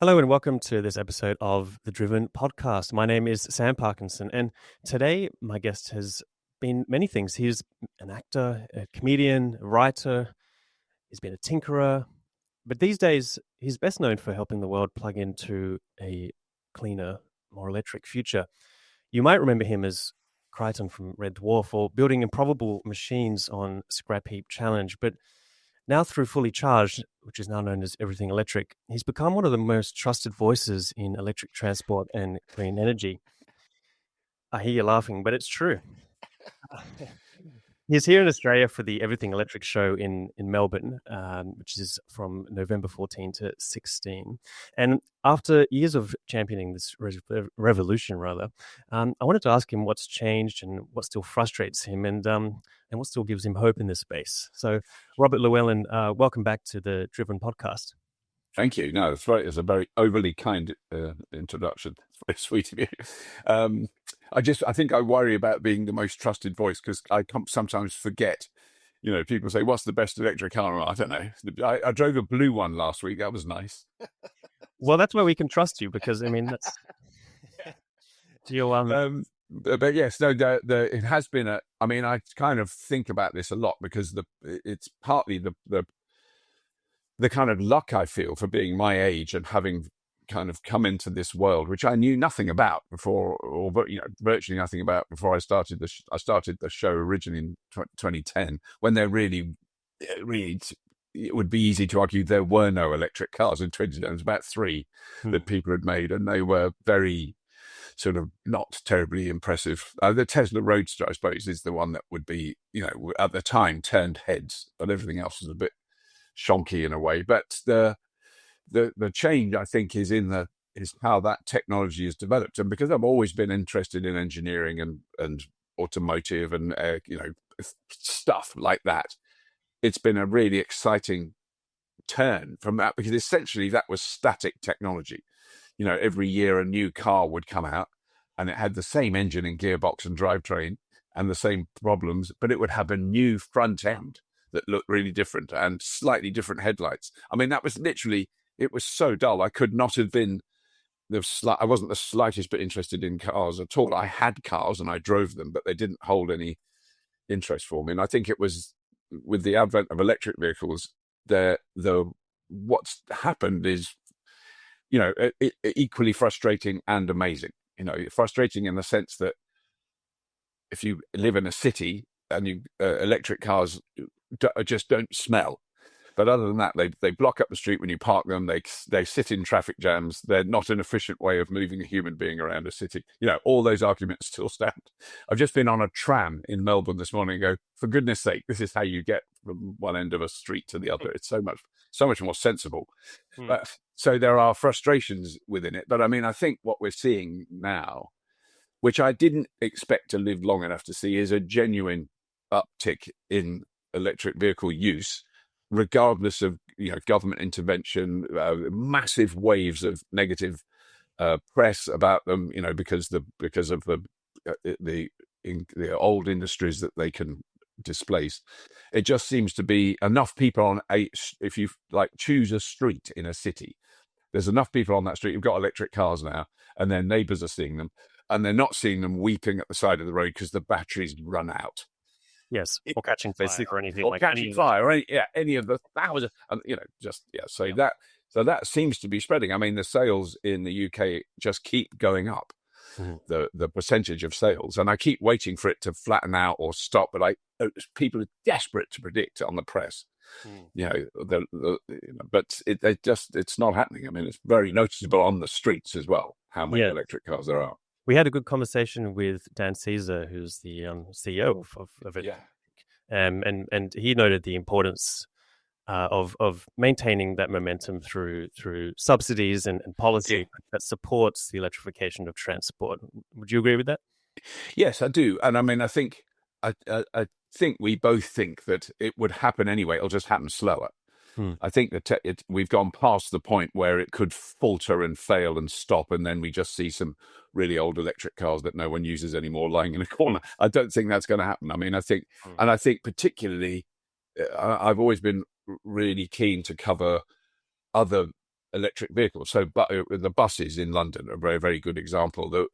Hello and welcome to this episode of the Driven podcast. My name is Sam Parkinson, and today my guest has been many things. He's an actor, a comedian, a writer, he's been a tinkerer, but these days he's best known for helping the world plug into a cleaner, more electric future. You might remember him as Crichton from Red Dwarf or building improbable machines on Scrap Heap Challenge, but now through Fully Charged, which is now known as Everything Electric, he's become one of the most trusted voices in electric transport and clean energy. I hear you laughing, but it's true. He's here in Australia for the Everything Electric show in Melbourne, which is from November 14 to 16. And after years of championing this revolution, I wanted to ask him what's changed and what still frustrates him and what still gives him hope in this space. So, Robert Llewellyn, welcome back to the Driven podcast. Thank you. No, that's right. It's a very overly kind introduction. It's very sweet of you. I think I worry about being the most trusted voice because I sometimes forget. You know, people say, "What's the best electric car?" I don't know. I drove a blue one last week. That was nice. Well, that's why we can trust you because I mean that's But yes, no, it has been a. I mean, I kind of think about this a lot because it's partly the kind of luck I feel for being my age and having kind of come into this world, which I knew nothing about before, or virtually nothing about before I started I started the show originally in 2010, when there really, it would be easy to argue there were no electric cars in 2010. There was about three that people had made, and they were very sort of not terribly impressive. The Tesla Roadster, I suppose, is the one that would be, at the time turned heads, but everything else was a bit shonky in a way. But the change, I think, is how that technology is developed. And because I've always been interested in engineering and automotive and stuff like that, it's been a really exciting turn from that, because essentially that was static technology. Every year a new car would come out and it had the same engine and gearbox and drivetrain and the same problems, but it would have a new front end that looked really different and slightly different headlights. I mean, that was literally, it was so dull. I could not have been I wasn't the slightest bit interested in cars at all. I had cars and I drove them, but they didn't hold any interest for me. And I think it was with the advent of electric vehicles, what's happened is, equally frustrating and amazing. Frustrating in the sense that if you live in a city and electric cars just don't smell. But other than that, they block up the street when you park them. They sit in traffic jams. They're not an efficient way of moving a human being around a city. All those arguments still stand. I've just been on a tram in Melbourne this morning and go, for goodness sake, this is how you get from one end of a street to the other. It's so much more sensible. So there are frustrations within it. But I mean, I think what we're seeing now, which I didn't expect to live long enough to see, is a genuine uptick in electric vehicle use, regardless of government intervention, massive waves of negative press about them, because of the old industries that they can displace. It just seems to be enough people if you choose a street in a city, there's enough people on that street who've got electric cars now, and their neighbours are seeing them, and they're not seeing them weeping at the side of the road because the batteries run out. Yes, or catching fire or anything or catching fire, or any of the thousands, and So that seems to be spreading. I mean, the sales in the UK just keep going up, the percentage of sales, and I keep waiting for it to flatten out or stop. But people are desperate to predict on the press, but it's not happening. I mean, it's very noticeable on the streets as well how many electric cars there are. We had a good conversation with Dan Caesar, who's the CEO of it. Yeah. And he noted the importance of maintaining that momentum through subsidies and policy that supports the electrification of transport. Would you agree with that? Yes, I do. And I mean, I think we both think that it would happen anyway. It'll just happen slower. I think that we've gone past the point where it could falter and fail and stop, and then we just see some really old electric cars that no one uses anymore lying in a corner. I don't think that's going to happen. I mean, I think particularly, I've always been really keen to cover other electric vehicles. So, but the buses in London are a very, very good example.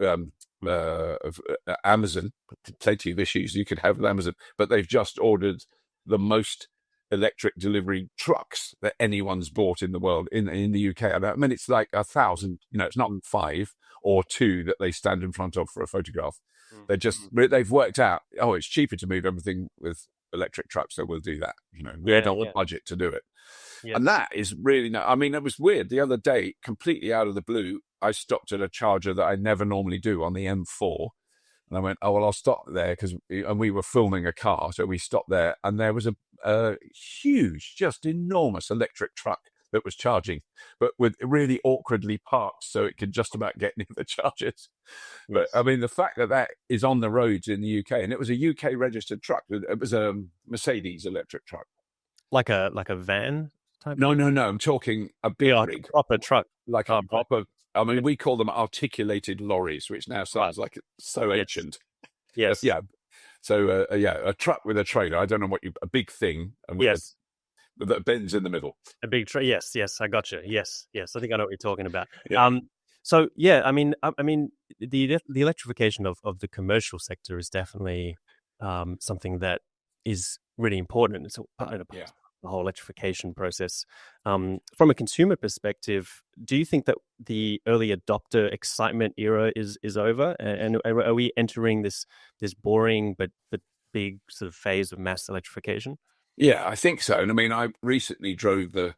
Of Amazon, plenty of issues you could have with Amazon, but they've just ordered the most electric delivery trucks that anyone's bought in the world in the UK. I mean, it's like 1,000. It's not 5 or 2 that they stand in front of for a photograph. They've worked out. Oh, it's cheaper to move everything with electric trucks, so we'll do that. We've got the budget to do it. Yes. And that is really I mean, it was weird. The other day, completely out of the blue, I stopped at a charger that I never normally do on the M4. And I went, oh, well, I'll stop there and we were filming a car. So we stopped there and there was a huge, just enormous electric truck that was charging, but with really awkwardly parked so it could just about get near the chargers. Yes. But I mean, the fact that is on the roads in the UK, and it was a UK registered truck. It was a Mercedes electric truck. Like a van type? No. I'm talking a big rig. Proper truck. Like a proper, I mean, we call them articulated lorries, which now sounds like it's so ancient. Yes. Yeah. So, a truck with a trailer. I don't know a big thing. And yes. That bends in the middle. A big trailer. Yes. I got you. Yes. I think I know what you're talking about. Yeah. So yeah, I mean, the electrification of the commercial sector is definitely something that is really important. It's part of the whole electrification process. From a consumer perspective, do you think that the early adopter excitement era is over, and are we entering this boring but big sort of phase of mass electrification? Yeah, I think so. And I mean, I recently drove the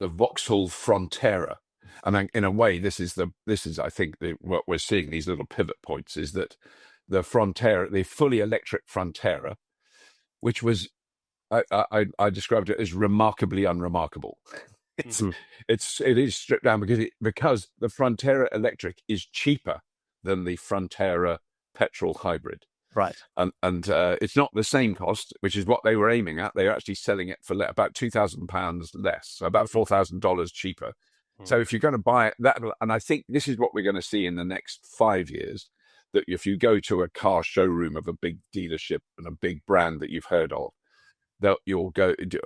Vauxhall Frontera, and in a way, this is I think what we're seeing, these little pivot points, is that the Frontera, the fully electric Frontera, which was I described it as remarkably unremarkable. It is stripped down because the Frontera electric is cheaper than the Frontera petrol hybrid. Right. And it's not the same cost, which is what they were aiming at. They're actually selling it for about £2,000 less, so about $4,000 cheaper. So if you're going to buy it, and I think this is what we're going to see in the next 5 years, that if you go to a car showroom of a big dealership and a big brand that you've heard of, you'll go, do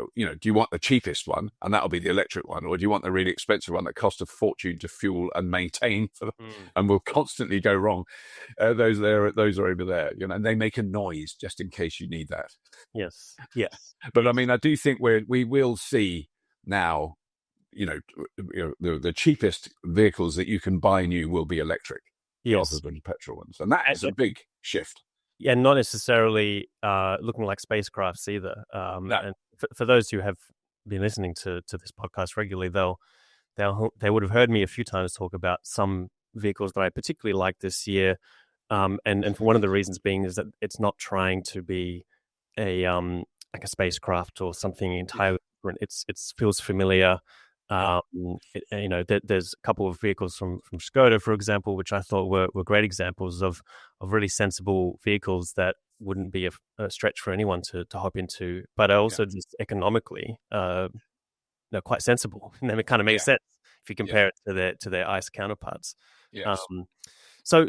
you want the cheapest one, and that'll be the electric one, or do you want the really expensive one that costs a fortune to fuel and maintain and will constantly go wrong? Those are over there, and they make a noise just in case you need that. Yes. But I mean, I do think we will see now, the cheapest vehicles that you can buy new will be electric rather than petrol ones, and that is a big shift. Yeah, not necessarily looking like spacecrafts either. No. And for those who have been listening to this podcast regularly, they would have heard me a few times talk about some vehicles that I particularly like this year. And for one of the reasons being is that it's not trying to be like a spacecraft or something entirely different. It feels familiar. There's a couple of vehicles from Skoda, for example, which I thought were great examples of really sensible vehicles that wouldn't be a stretch for anyone to hop into, but are also just economically quite sensible. And then it kind of makes sense if you compare it to their ICE counterparts. Yes. So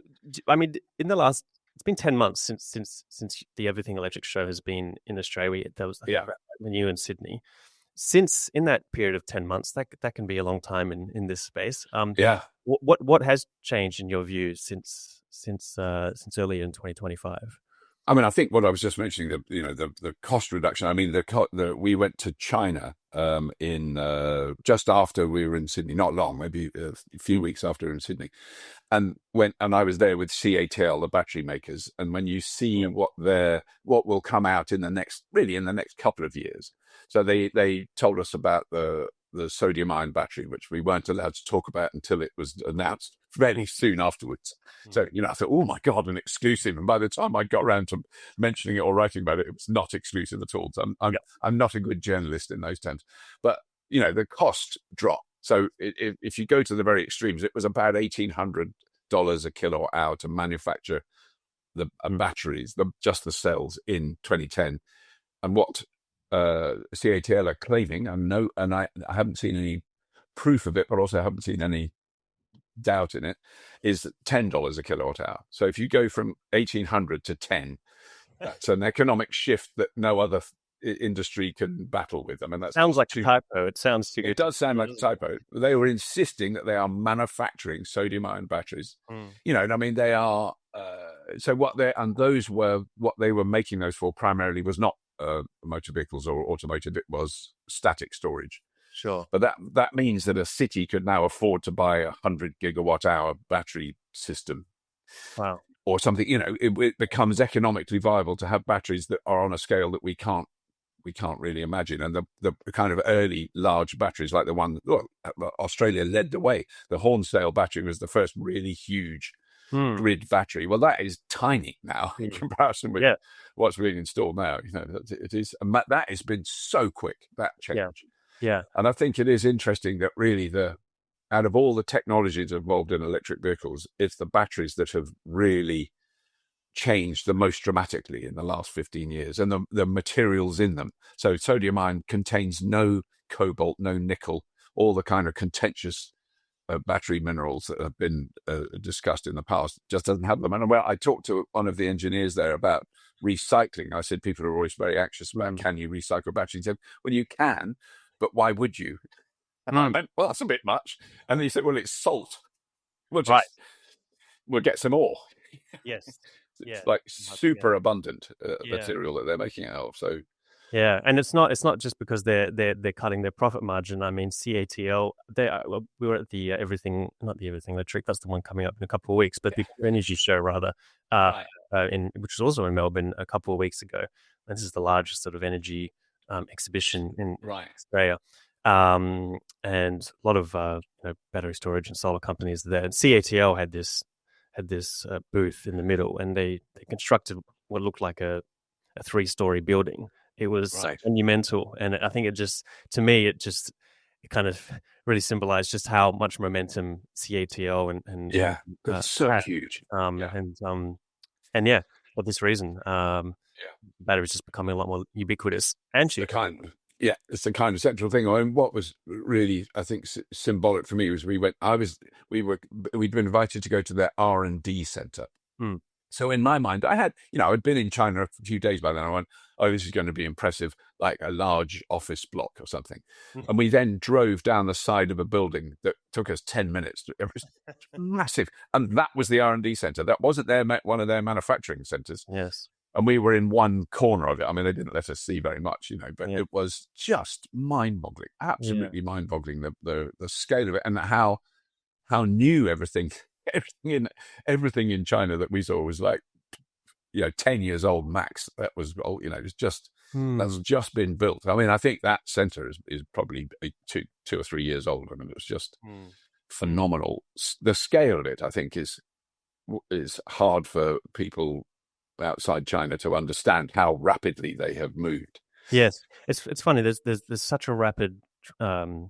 I mean, it's been 10 months since the Everything Electric show has been in Australia. That was when you in Sydney. Since in that period of 10 months, that can be a long time in this space. What has changed in your view since earlier in 2025? I mean, I think what I was just mentioning, the cost reduction. I mean, we went to China in just after we were in Sydney, not long, maybe a few weeks after we were in Sydney, and I was there with CATL, the battery makers, and when you see what will come out in the next couple of years. So they told us about the sodium ion battery, which we weren't allowed to talk about until it was announced fairly soon afterwards. So, I thought, oh my God, an exclusive. And by the time I got around to mentioning it or writing about it, it was not exclusive at all. So I'm not a good journalist in those terms. But, the cost drop. So if you go to the very extremes, it was about $1,800 a kilowatt hour to manufacture the batteries, just the cells in 2010. And what CATL are claiming, and I haven't seen any proof of it, but also I haven't seen any doubt in it, is $10 a kilowatt hour. So if you go from 1,800 to 10, that's an economic shift that no other industry can battle with. I mean, that's Sounds like a too. typo. It sounds too good. It does sound like a typo. They were insisting that they are manufacturing sodium-ion batteries. And I mean, they are. So what they were making those for primarily was not motor vehicles or automotive. It was static storage. Sure. But that means that a city could now afford to buy a 100 gigawatt hour battery system. Wow. Or something. It becomes economically viable to have batteries that are on a scale that we can't really imagine. And the kind of early large batteries, like the one Australia led the way. The Hornsdale battery was the first really huge grid battery. Well, that is tiny now in comparison with what's being installed now. It is, and that has been so quick, that change. Yeah. And I think it is interesting that really out of all the technologies involved in electric vehicles, it's the batteries that have really changed the most dramatically in the last 15 years, and the materials in them. So sodium ion contains no cobalt, no nickel, all the kind of contentious battery minerals that have been discussed in the past. Just doesn't have them. And I talked to one of the engineers there about recycling. I said, people are always very anxious about, can you recycle batteries? He said, well, you can, but why would you? And I went, well, that's a bit much. And he said, well, it's salt. We'll get some ore. Yes. It's like super abundant material that they're making out of. So yeah, and it's not just because they're cutting their profit margin. I mean, CATL. We were at the not the Everything Electric. That's the one coming up in a couple of weeks, but the energy show rather, which was also in Melbourne a couple of weeks ago. And this is the largest sort of energy exhibition in Australia. And a lot of battery storage and solar companies there. And CATL had this booth in the middle, and they constructed what looked like a 3-story building. It was monumental, and I think it kind of really symbolized just how much momentum CATL and it's so huge. For this reason, batteries just becoming a lot more ubiquitous and cheap. It's the kind of central thing. I mean, what was really, I think, symbolic for me was we'd been invited to go to their R&D center. So in my mind, I'd been in China a few days by then. I went, oh, this is going to be impressive, like a large office block or something. And we then drove down the side of a building that took us 10 minutes. It was massive. And that was the R&D center. That wasn't one of their manufacturing centers. Yes. And we were in one corner of it. I mean, they didn't let us see very much, but it was just mind-boggling, absolutely mind-boggling, the scale of it, and how new everything in China that we saw was like, 10 years old max. That was old, it's just that's just been built. I mean, I think that center is probably 2 or 3 years old. I mean, it was just phenomenal. The scale of it, I think, is hard for people outside China to understand how rapidly they have moved. Yes, it's funny. There's such a rapid, so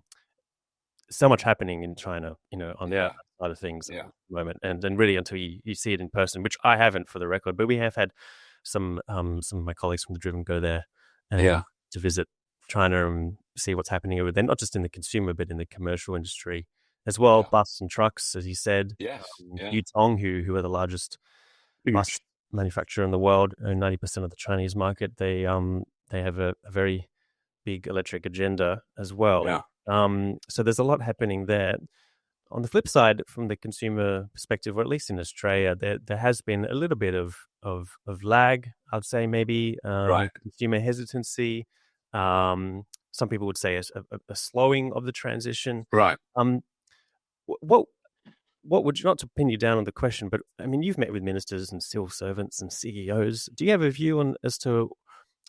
much happening in China, on the outside of things at the moment, and really until you see it in person, which I haven't, for the record, but we have had some of my colleagues from the Driven go there to visit China and see what's happening over there, not just in the consumer but in the commercial industry as well. Bus and trucks, as he said. Yutong, who are the largest bus manufacturer in the world, own 90% of the Chinese market. They have a very big electric agenda as well. So there's a lot happening there. On the flip side, from the consumer perspective, or at least in Australia, there has been a little bit of lag, I'd say, maybe consumer hesitancy. Some people would say a slowing of the transition. What would you, not to pin you down on the question, but I mean, you've met with ministers and civil servants and CEOs. Do you have a view as to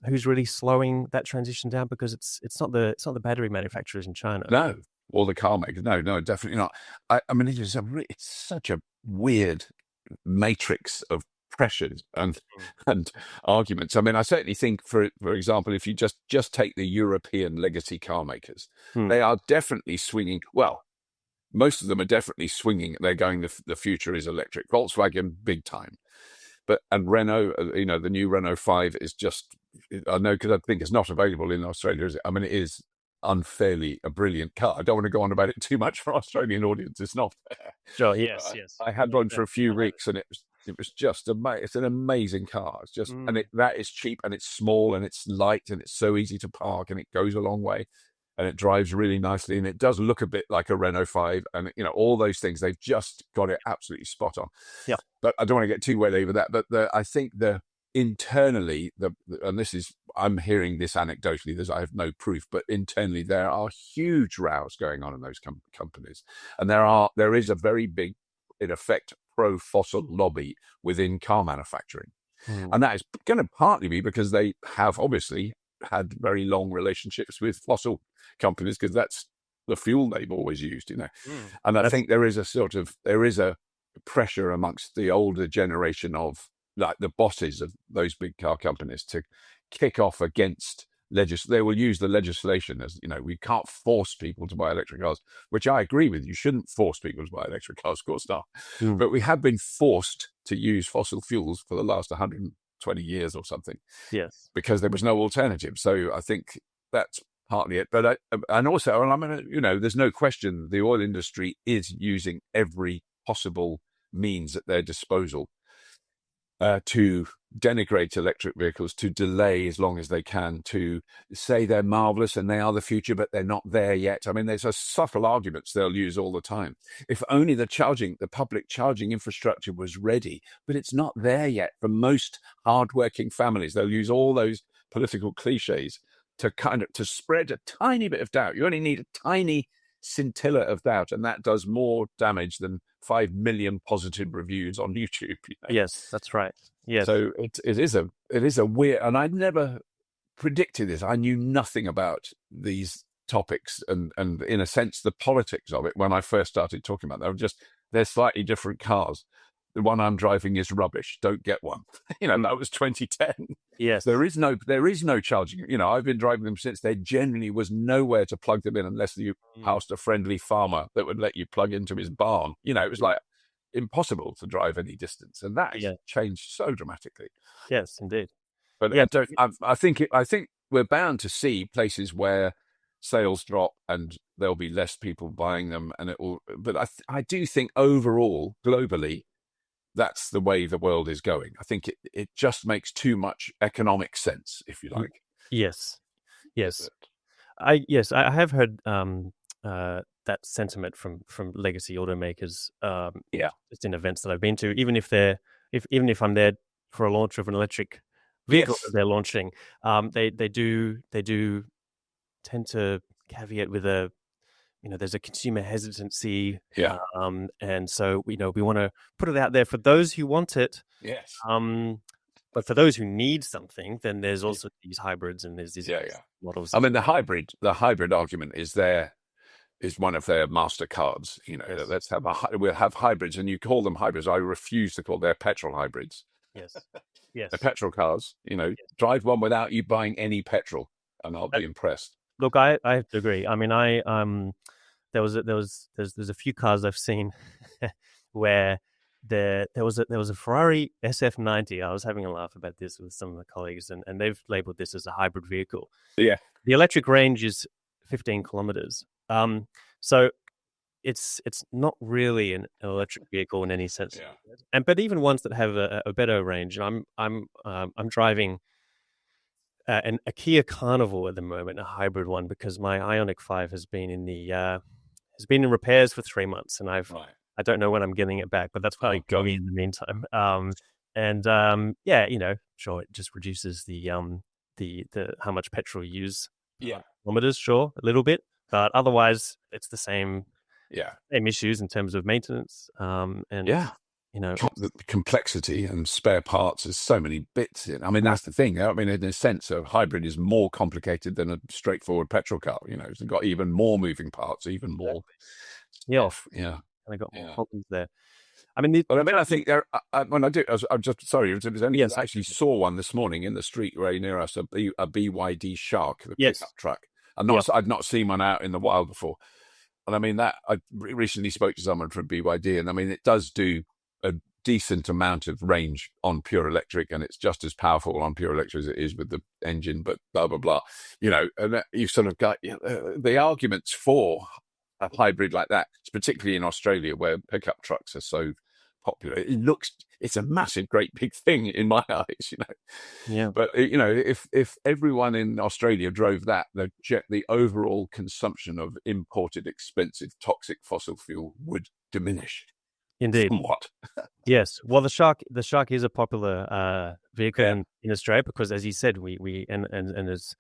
who's really slowing that transition down? Because it's not the battery manufacturers in China. No, or the car makers. No, definitely not. I mean, it's such a weird matrix of pressures and arguments. I mean, I certainly think, for example, if you just take the European legacy car makers, they are definitely swinging. Well, most of them are definitely swinging. They're going, the future is electric. Volkswagen, big time. And Renault, the new Renault 5 is just, I know, because I think it's not available in Australia, is it? I mean, it is unfairly a brilliant car. I don't want to go on about it too much for Australian audience. It's not. Sure, yes. I had one for a few weeks and it was It was just it's an amazing car. It's just, Mm. and that is cheap, and it's small, and it's light, and it's so easy to park, and it goes a long way, and it drives really nicely, and it does look a bit like a Renault 5, and all those things. They've just got it absolutely spot on. Yeah. But I don't want to get too wet over that. But I think internally, and this is, I'm hearing this anecdotally, I have no proof, but internally there are huge rows going on in those companies, and there is a very big, in effect, pro-fossil lobby within car manufacturing. And that is going to partly be because they have obviously had very long relationships with fossil companies, because that's the fuel they've always used, And I think there is a pressure amongst the older generation of, like, the bosses of those big car companies to kick off against they will use the legislation as, we can't force people to buy electric cars, which I agree with. You shouldn't force people to buy electric cars, of course not. But we have been forced to use fossil fuels for the last 120 years or something. Yes. Because there was no alternative. So I think that's partly it. But there's no question the oil industry is using every possible means at their disposal to denigrate electric vehicles, to delay as long as they can, to say they're marvelous and they are the future, but they're not there yet. I mean, there's a subtle arguments they'll use all the time. If only the public charging infrastructure was ready, but it's not there yet for most hardworking families. They'll use all those political cliches to spread a tiny bit of doubt. You only need a tiny scintilla of doubt, and that does more damage than 5 million positive reviews on YouTube. Yes, that's right. Yes. So it is a weird, and I never predicted this. I knew nothing about these topics and in a sense the politics of it when I first started talking about them. They're slightly different cars. The one I'm driving is rubbish. Don't get one. That was 2010. Yes. There is no charging. I've been driving them since. There genuinely was nowhere to plug them in unless you passed a friendly farmer that would let you plug into his barn. It was like impossible to drive any distance, and that has changed so dramatically. Yes, indeed. But I think we're bound to see places where sales drop and there'll be less people buying them, and it will. But I do think overall, globally, that's the way the world is going. I think it just makes too much economic sense, if you like. Yes. I have heard that sentiment from legacy automakers. Just in events that I've been to, even if I'm there for a launch of an electric vehicle that they're launching, they do tend to caveat with there's a consumer hesitancy. And so, we want to put it out there for those who want it. Yes. But for those who need something, then there's also these hybrids and there's these models. I mean, the hybrid argument is one of their master cards. Let's have we'll have hybrids, and you call them hybrids. I refuse to call them petrol hybrids. Yes. They're petrol cars. Drive one without you buying any petrol, and I'll be impressed. Look, I have to agree. I mean, there's a few cars I've seen where there was a Ferrari SF90. I was having a laugh about this with some of my colleagues, and they've labeled this as a hybrid vehicle. Yeah. The electric range is 15 kilometers. So it's not really an electric vehicle in any sense. Yeah. But even ones that have a better range, I'm driving a Kia Carnival at the moment, a hybrid one, because my IONIQ 5 has been in repairs for 3 months, and I don't know when I'm getting it back, but that's probably going in the meantime. Sure, it just reduces the how much petrol you use. Kilometers, sure, a little bit, but otherwise it's the same issues in terms of maintenance. The complexity and spare parts. There's so many bits in. I mean, that's the thing. I mean, in a sense, a hybrid is more complicated than a straightforward petrol car. It's got even more moving parts, even more stuff. Yeah. And I got more problems there. I mean, I think there. When I do, I'm just sorry. I actually saw one this morning in the street right near us, a BYD Shark, the pickup truck. I'd not seen one out in the wild before. And I mean, that I recently spoke to someone from BYD, and I mean, it does do a decent amount of range on pure electric, and it's just as powerful on pure electric as it is with the engine, but blah, blah, blah. And you've sort of got the arguments for a hybrid like that, particularly in Australia, where pickup trucks are so popular. It's a massive, great big thing in my eyes, you know. Yeah. But if everyone in Australia drove that, the overall consumption of imported, expensive, toxic fossil fuel would diminish Indeed. somewhat. Yes. Well, the Shark is a popular vehicle Yeah. in Australia because, as you said, we and as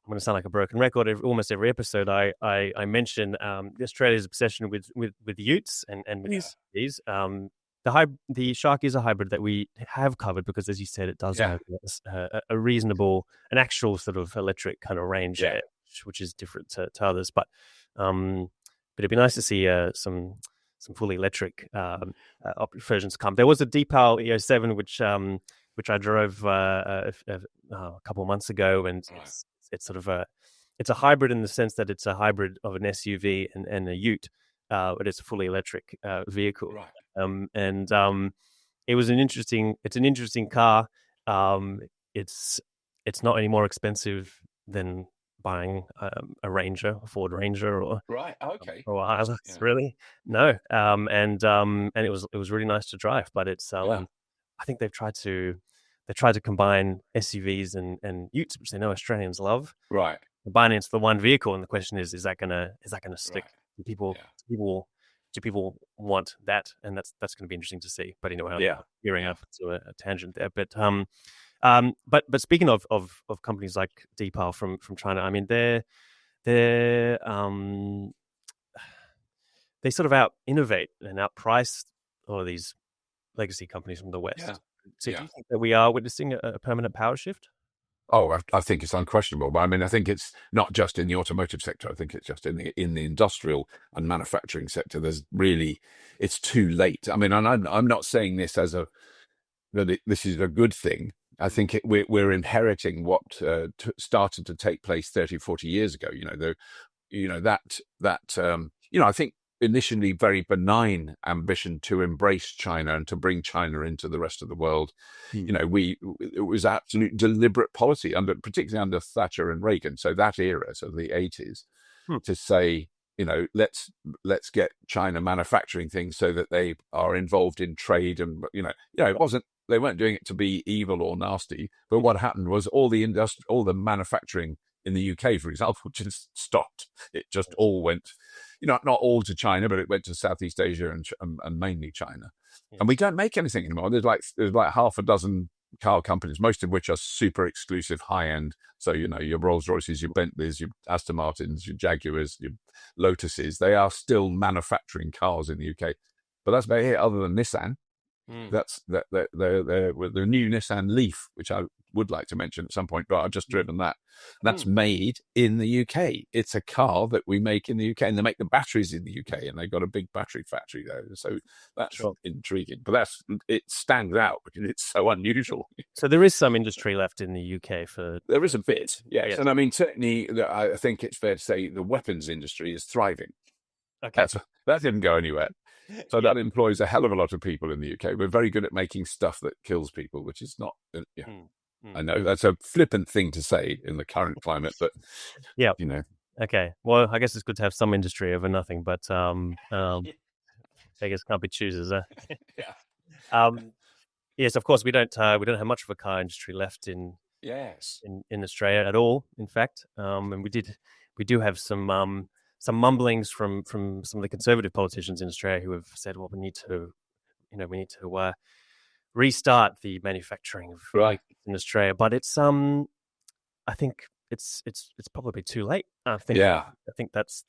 I'm going to sound like a broken record. Almost every episode, I mention Australia's obsession with utes and with these. The Shark is a hybrid that we have covered because, as you said, it does have a reasonable, an actual sort of electric kind of range, which is different to others. But it'd be nice to see some fully electric versions come. There was a Deepal EO7 which I drove a couple of months ago, and it's sort of it's a hybrid in the sense that it's a hybrid of an SUV and a ute, but it's a fully electric vehicle. Right. It's an interesting car. It's not any more expensive than buying a Ranger, a Ford Ranger, or Right. Okay. or a Hilux, really. No. And it was really nice to drive, but it's I think they've tried to combine SUVs and utes, which they know Australians love. Right. Combine it into the one vehicle, and the question is that gonna stick? Right. Do people want that? And that's going to be interesting to see. But anyway, I'm veering off to a tangent there. But speaking of companies like Deepal from China, I mean they sort of out innovate and outprice all of these legacy companies from the West. Yeah. So do you think that we are witnessing a permanent power shift? Oh, I think it's unquestionable. But I mean, I think it's not just in the automotive sector. I think it's just in the industrial and manufacturing sector. It's too late. I mean, and I'm not saying this as this is a good thing. I think we're inheriting what started to take place 30, 40 years ago. I think initially very benign ambition to embrace China and to bring China into the rest of the world. It was absolute deliberate policy particularly under Thatcher and Reagan. So that era, so the 80s, to say, let's get China manufacturing things so that they are involved in trade. And, they weren't doing it to be evil or nasty. But what happened was all the manufacturing in the UK, for example, just stopped. It just all went, not all to China, but it went to Southeast Asia and mainly China. Yeah. And we don't make anything anymore. There's like half a dozen car companies, most of which are super exclusive, high end. So, your Rolls Royces, your Bentleys, your Aston Martins, your Jaguars, your Lotuses, they are still manufacturing cars in the UK. But that's about it, other than Nissan. That's the new Nissan Leaf, which I would like to mention at some point, but I've just driven that. That's made in the UK. It's a car that we make in the UK, and they make the batteries in the UK, and they've got a big battery factory there. So that's intriguing. But it stands out because it's so unusual. So there is some industry left in the UK for... There is a bit, yes. And I mean, certainly, I think it's fair to say the weapons industry is thriving. Okay. That didn't go anywhere. So that employs a hell of a lot of people in the UK. We're very good at making stuff that kills people, which is not... I know that's a flippant thing to say in the current climate, but Okay. Well, I guess it's good to have some industry over nothing, but beggars can't be choosers. Yes, of course we don't have much of a car industry left in Australia at all. In fact, and we do have some mumblings from some of the conservative politicians in Australia who have said, well, we need to restart the manufacturing in Australia. But it's I think it's probably too late. I think that's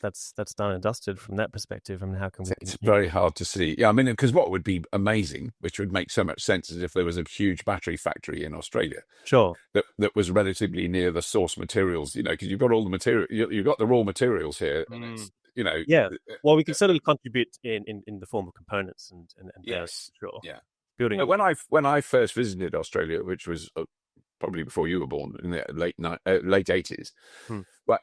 done and dusted from that perspective. I mean, how can we? It's very hard to see. Yeah, I mean, because what would be amazing, which would make so much sense, is if there was a huge battery factory in Australia. Sure. That was relatively near the source materials. Because you've got all the material, you've got the raw materials here. And it's, Yeah. Well, we can certainly contribute in the form of components and yes, sure. Yeah. Building. When I first visited Australia, which was probably before you were born, in the late 80s. But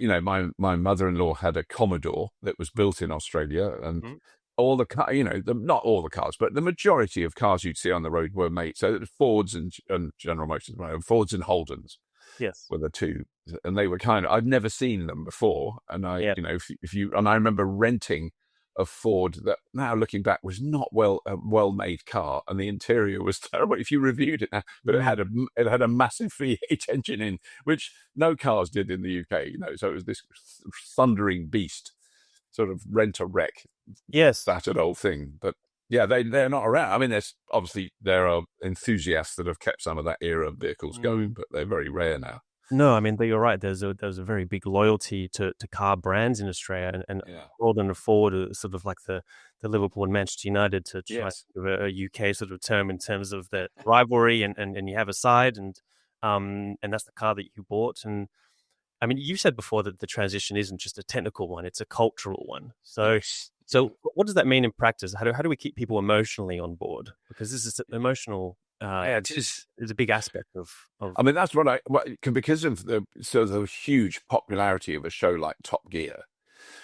my mother-in-law had a Commodore that was built in Australia, and all the not all the cars, but the majority of cars you'd see on the road were made. So Fords and General Motors, Fords and Holdens, were the two, and they were I'd never seen them before, and I remember renting of Ford that now looking back was not a well-made car, and the interior was terrible. If you reviewed it now, but it had a massive V8 engine in, which no cars did in the UK, so it was this thundering beast, sort of rent a wreck, Yes. battered old thing. But yeah, they're not around. I mean, there are enthusiasts that have kept some of that era of vehicles going, but they're very rare now. No, I mean, you're right. There's a very big loyalty to car brands in Australia, and Ford and Ford are sort of like the Liverpool and Manchester United, to try a UK sort of term in terms of the rivalry, and you have a side, and that's the car that you bought. And I mean, you said before that the transition isn't just a technical one; it's a cultural one. So what does that mean in practice? How do we keep people emotionally on board? Because this is an emotional. It is a big aspect of. I mean, that's because of the huge popularity of a show like Top Gear,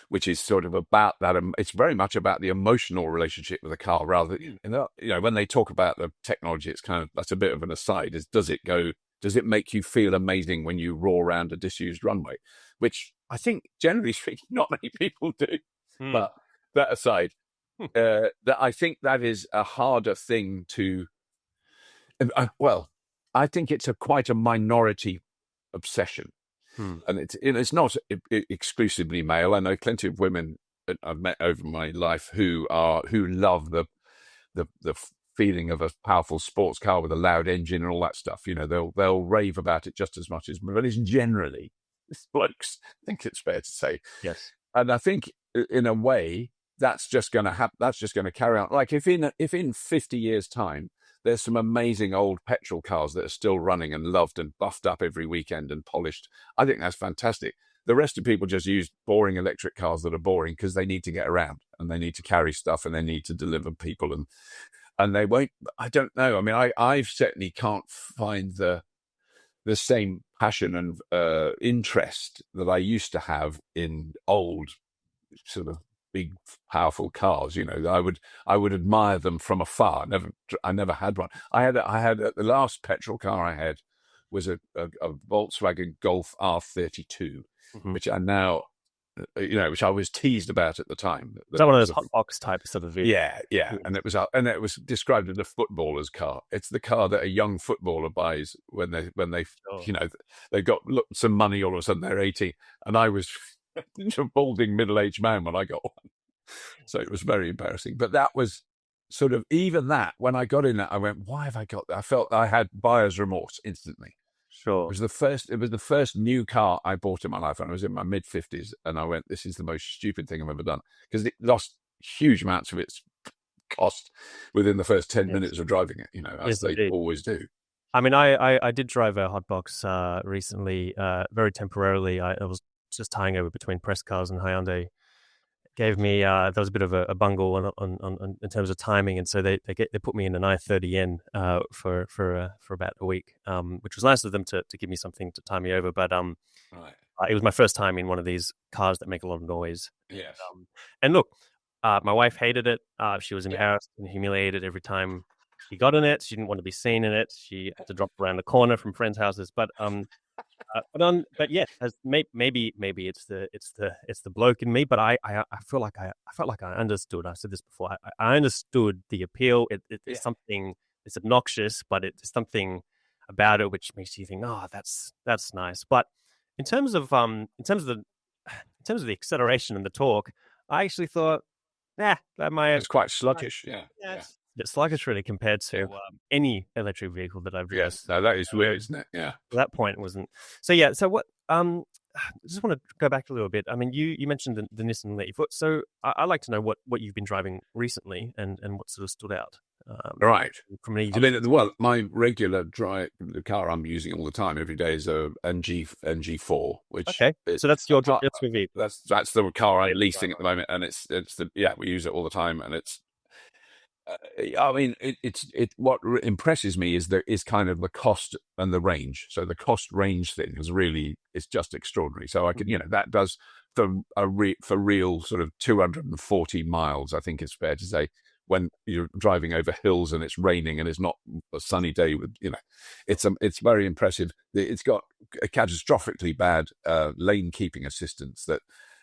which is sort of about that. It's very much about the emotional relationship with the car, rather than, when they talk about the technology, it's kind of, that's a bit of an aside. Does it make you feel amazing when you roar around a disused runway? Which I think, generally speaking, not many people do. But that aside, that I think that is a harder thing to. I think it's quite a minority obsession, and it's not exclusively male. I know plenty of women that I've met over my life who love the feeling of a powerful sports car with a loud engine and all that stuff. They'll rave about it just as much as, but it's generally blokes. I think it's fair to say. Yes, and I think in a way that's just going to happen. That's just going to carry on. Like if in 50 years' time, there's some amazing old petrol cars that are still running and loved and buffed up every weekend and polished, I think that's fantastic. The rest of people just use boring electric cars that are boring because they need to get around and they need to carry stuff and they need to deliver people, and they won't. I don't know. I mean, I certainly can't find the same passion and interest that I used to have in old sort of big, powerful cars. I would admire them from afar. I never had one. I had the last petrol car I had was a Volkswagen Golf R32, which I now, which I was teased about at the time. Is that one of those hot box type sort of vehicles? Yeah, and it was described as a footballer's car. It's the car that a young footballer buys when they they've got some money, all of a sudden they're 18, and I was a balding middle-aged man when I got one, so it was very embarrassing. But that was sort of, even that, when I got in that, I went, why have I got that? I felt I had buyer's remorse instantly. Sure. It was the first new car I bought in my life, and I was in my mid-50s, and I went, this is the most stupid thing I've ever done, because it lost huge amounts of its cost within the first 10 minutes of driving it, as they always do. I mean, I did drive a hotbox recently, very temporarily. I was just tying over between press cars, and Hyundai gave me there was a bit of a bungle on in terms of timing, and so they put me in an i30N for about a week, which was nice of them to give me something to tie me over. But it was my first time in one of these cars that make a lot of noise. Yes. And look, my wife hated it. She was embarrassed and humiliated every time she got in it. She didn't want to be seen in it. She had to drop around the corner from friends' houses. But maybe it's the bloke in me. But I feel like I felt like I understood. I said this before. I understood the appeal. It's something. It's obnoxious, but it's something about it which makes you think, oh, that's nice. But in terms of the acceleration and the torque, I actually thought, that might. It's quite sluggish. Yeah. It's sluggish, really, compared to any electric vehicle that I've driven. Yes, no, that is weird, isn't it? Yeah. At that point, it wasn't. So yeah. So what? I just want to go back a little bit. I mean, you mentioned the Nissan Leaf. So I'd like to know what you've been driving recently and what sort of stood out. Right. From an EV. I mean, my regular the car I'm using all the time every day is a MG4, which so that's your vehicle. That's the car I'm leasing at the moment, and we use it all the time, and it's. I mean, what impresses me is kind of the cost and the range. So the cost range thing is just extraordinary. So I can, that does for real sort of 240 miles, I think it's fair to say, when you're driving over hills and it's raining and it's not a sunny day with, it's very impressive. It's got a catastrophically bad lane keeping assistance that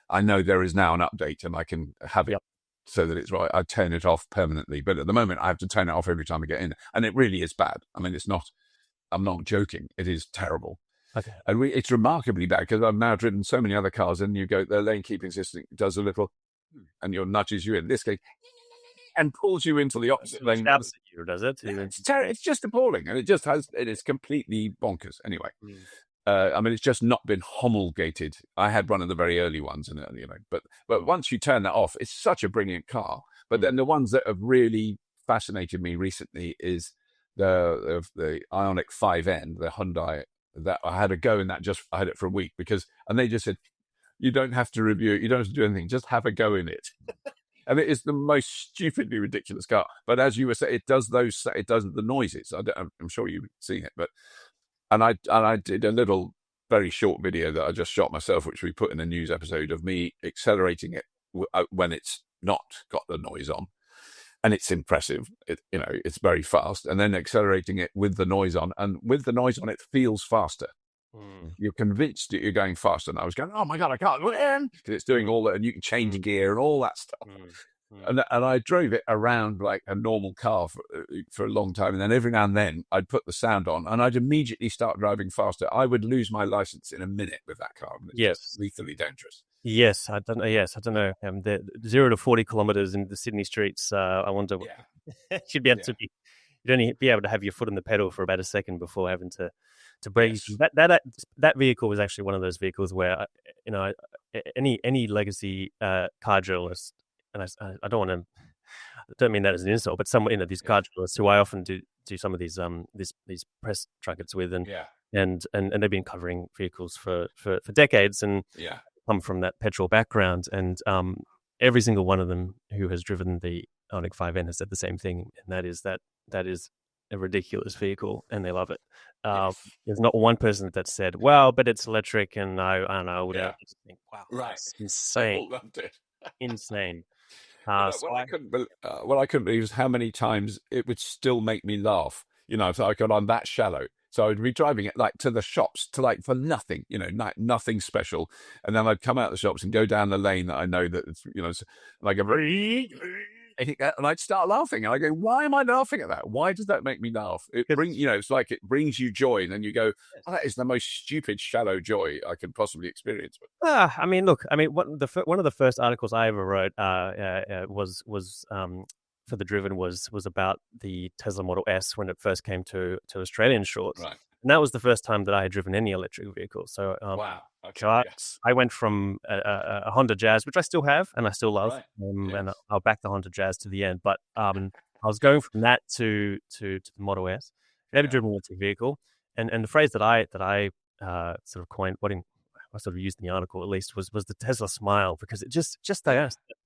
I know there is now an update, and I can have it so that it's right. I turn it off permanently, but at the moment I have to turn it off every time I get in, and it really is bad. I mean, it's not. I'm not joking. It is terrible. Okay. And it's remarkably bad because I've now driven so many other cars, and you go, the lane keeping system does a little, and your nudges you in this case, and pulls you into the opposite lane. Shouts at you, does it? It's just appalling, and it is completely bonkers. Anyway, Mm. I mean, it's just not been homologated. I had one of the very early ones, and but once you turn that off, it's such a brilliant car. But then the ones that have really fascinated me recently is the IONIQ 5N, the Hyundai. That I had a go in that. I had it for a week and they just said, you don't have to review it, you don't have to do anything, just have a go in it. And it is the most stupidly ridiculous car. But as you were saying, it does the noises. I'm sure you've seen it, and I did a little very short video that I just shot myself, which we put in a news episode of me accelerating it when it's not got the noise on. And it's impressive. It's very fast, and then accelerating it with the noise on, and with the noise on, it feels faster. You're convinced that you're going faster. And I was going, oh my God, I can't win, because it's doing all that, and you can change gear and all that stuff. And I drove it around like a normal car for a long time, and then every now and then I'd put the sound on, and I'd immediately start driving faster. I would lose my license in a minute with that car. It's just lethally dangerous. Yes, I don't know. The 0 to 40 kilometers in the Sydney streets. I wonder. You'd be able to be. You'd only be able to have your foot on the pedal for about a second before having to brake. Yes. That vehicle was actually one of those vehicles where any legacy car journalist, and I don't want to. I don't mean that as an insult, but some these car journalists who I often do some of these press junkets with, and they've been covering vehicles for decades, and come from that petrol background, and every single one of them who has driven the IONIQ 5N has said the same thing, and that is a ridiculous vehicle, and they love it. There's not one person that said, "Well, but it's electric," and I don't know. I just think, wow, that's insane, insane. What I couldn't believe is how many times it would still make me laugh. So I got on that shallow. So I'd be driving it like to the shops for nothing, nothing special. And then I'd come out of the shops and go down the lane that I know that it's, like and I'd start laughing. And I go, why am I laughing at that? Why does that make me laugh? It's like it brings you joy. And then you go, oh, that is the most stupid, shallow joy I could possibly experience. I mean, look, one of the first articles I ever wrote was for The Driven was about the Tesla Model S when it first came to Australian shores. Right. And that was the first time that I had driven any electric vehicle. So, wow. Okay, I went from a Honda Jazz, which I still have and I still love, and I'll back the Honda Jazz to the end. But I was going from that to the Model S. Never driven an electric vehicle, and the phrase that I sort of coined, I sort of used in the article at least, was the Tesla smile, because it just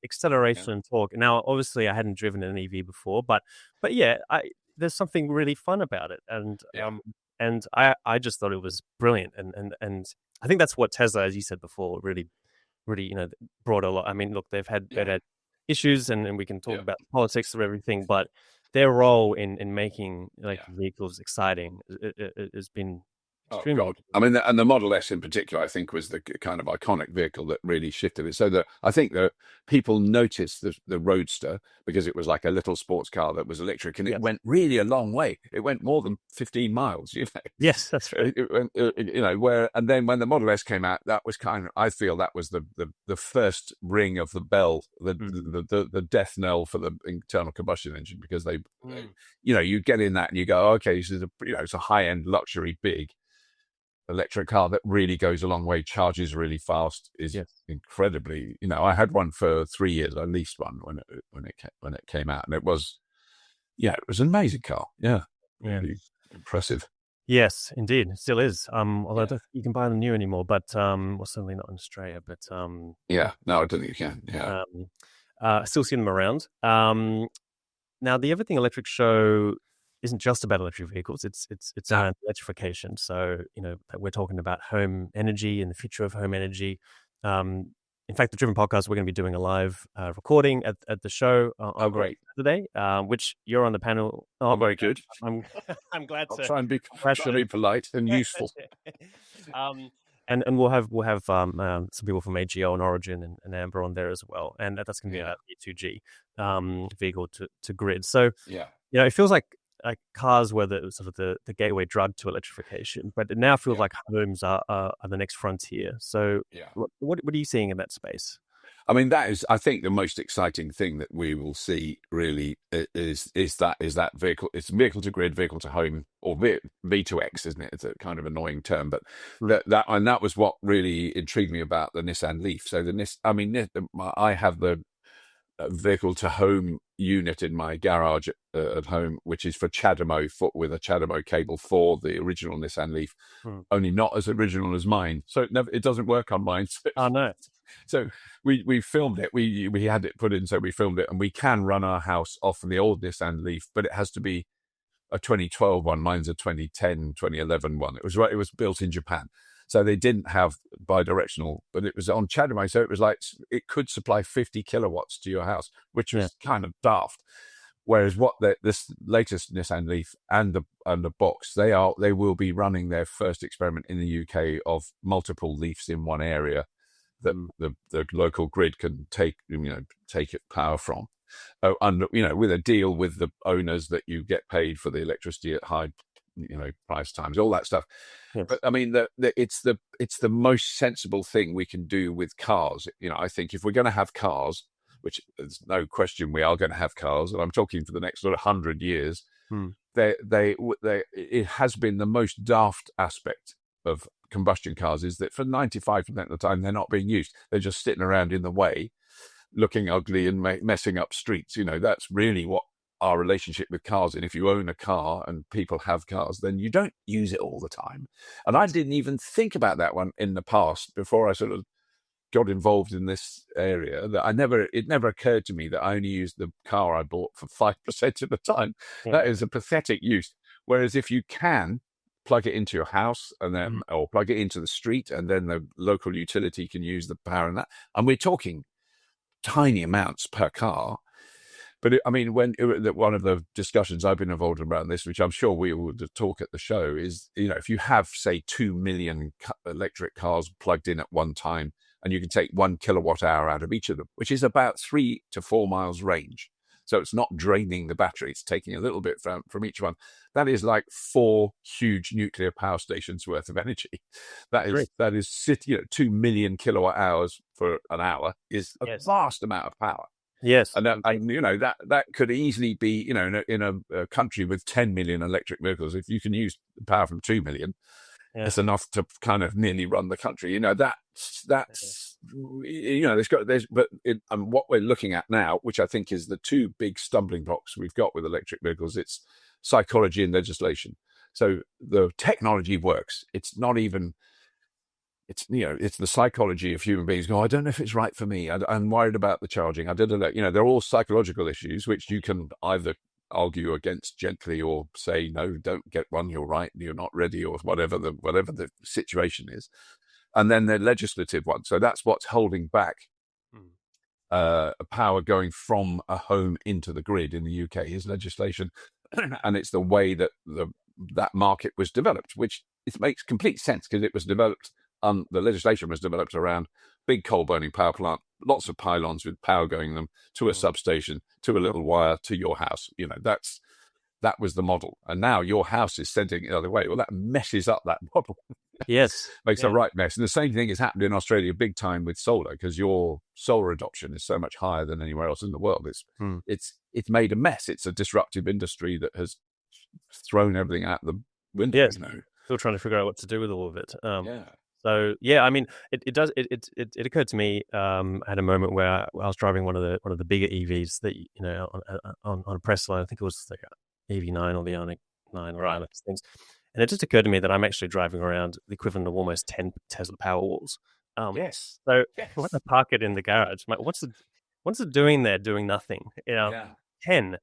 acceleration and torque. Now, obviously, I hadn't driven an EV before, but there's something really fun about it, and I just thought it was brilliant, and I think that's what Tesla, as you said before, really brought a lot. I mean, look, they've had issues, and we can talk about the politics of everything, but their role in making vehicles exciting has been extremely. I mean, and the Model S in particular, I think, was the kind of iconic vehicle that really shifted it. So that I think that people noticed the Roadster because it was like a little sports car that was electric, and it went really a long way. It went more than 15 miles. Yes, that's right. It went, and then when the Model S came out, that was I feel that was the first ring of the bell, the death knell for the internal combustion engine, because they you get in that and you go, okay, this is it's a high end luxury big electric car that really goes a long way, charges really fast, is incredibly. I had one for 3 years. I leased one when it came out, and it was an amazing car. Really impressive. Yes, indeed, it still is. Although I don't think you can buy them new anymore, but well, certainly not in Australia. But no, I don't think you can. I still see them around. Now, the Everything Electric show isn't just about electric vehicles. It's around electrification. So we're talking about home energy and the future of home energy. In fact, the Driven podcast, we're going to be doing a live recording at the show on Saturday, which you're on the panel. Oh, very good. I'm glad I'll try and be polite and useful. And we'll have some people from AGO and Origin and Amber on there as well, and that's going to be Yeah. a V2G vehicle to grid. So Yeah. it feels like cars were the sort of the gateway drug to electrification, but it now feels Yeah. like homes are the next frontier. So Yeah. what are you seeing in that space? I mean, that is, I think, the most exciting thing that we will see really is that vehicle. It's vehicle to grid, vehicle to home, or V2X, isn't it? It's a kind of annoying term, but that was what really intrigued me about the Nissan Leaf. So I have the vehicle to home unit in my garage at home, which is for CHAdeMO, with a CHAdeMO cable for the original Nissan Leaf, only not as original as mine. So it doesn't work on mine. Oh no. So we filmed it. We had it put in, so we filmed it, and we can run our house off of the old Nissan Leaf, but it has to be a 2012 one. Mine's a 2010, 2011 one. It was built in Japan. So they didn't have bi-directional, but it was on CHAdeMO. So it was like it could supply 50 kilowatts to your house, which was kind of daft. Whereas this latest Nissan Leaf and the box, they will be running their first experiment in the UK of multiple Leafs in one area that the local grid can take it power from, with a deal with the owners that you get paid for the electricity at high price times, all that stuff. Yes. But I mean, it's the most sensible thing we can do with cars. I think if we're going to have cars, which there's no question we are going to have cars, and I'm talking for the next sort of 100 years, it has been the most daft aspect of combustion cars is that for 95% of the time they're not being used. They're just sitting around in the way, looking ugly and messing up streets. That's really what our relationship with cars. And if you own a car and people have cars, then you don't use it all the time. And I didn't even think about that one in the past before I sort of got involved in this area. It never occurred to me that I only used the car I bought for 5% of the time. That is a pathetic use. Whereas if you can plug it into your house and then, or plug it into the street, and then the local utility can use the power in that. And we're talking tiny amounts per car. But one of the discussions I've been involved in around this, which I'm sure we will talk at the show, is, if you have, say, 2 million electric cars plugged in at one time, and you can take 1 kilowatt hour out of each of them, which is about 3 to 4 miles range. So it's not draining the battery. It's taking a little bit from each one. That is like 4 huge nuclear power stations worth of energy. That is 2 million kilowatt hours for an hour is a vast amount of power. Yes, and that could easily be in a country with 10 million electric vehicles. If you can use the power from 2 million, it's enough to kind of nearly run the country. What we're looking at now, which I think is the two big stumbling blocks we've got with electric vehicles, it's psychology and legislation. So the technology works. It's not even. It's the psychology of human beings. I don't know if it's right for me. I'm worried about the charging. They're all psychological issues which you can either argue against gently or say no, don't get one. You're right. You're not ready, or whatever the situation is. And then the legislative one. So that's what's holding back power going from a home into the grid in the UK is legislation, and it's the way that that market was developed, which it makes complete sense because it was developed. The legislation was developed around big coal-burning power plant, lots of pylons with power going them to a substation, to a little wire, to your house. That was the model. And now your house is sending it the other way. Well, that messes up that model. Yes. Makes a right mess. And the same thing has happened in Australia big time with solar, because your solar adoption is so much higher than anywhere else in the world. It's made a mess. It's a disruptive industry that has thrown everything out the window. Yes. Still trying to figure out what to do with all of it. So it occurred to me at a moment where I was driving one of the bigger EVs that on a press line. I think it was the EV9 or the IONIQ 9 or those things, and it just occurred to me that I'm actually driving around the equivalent of almost 10 Tesla Powerwalls. So when I park it in the garage, what's it doing there? Doing nothing. 10,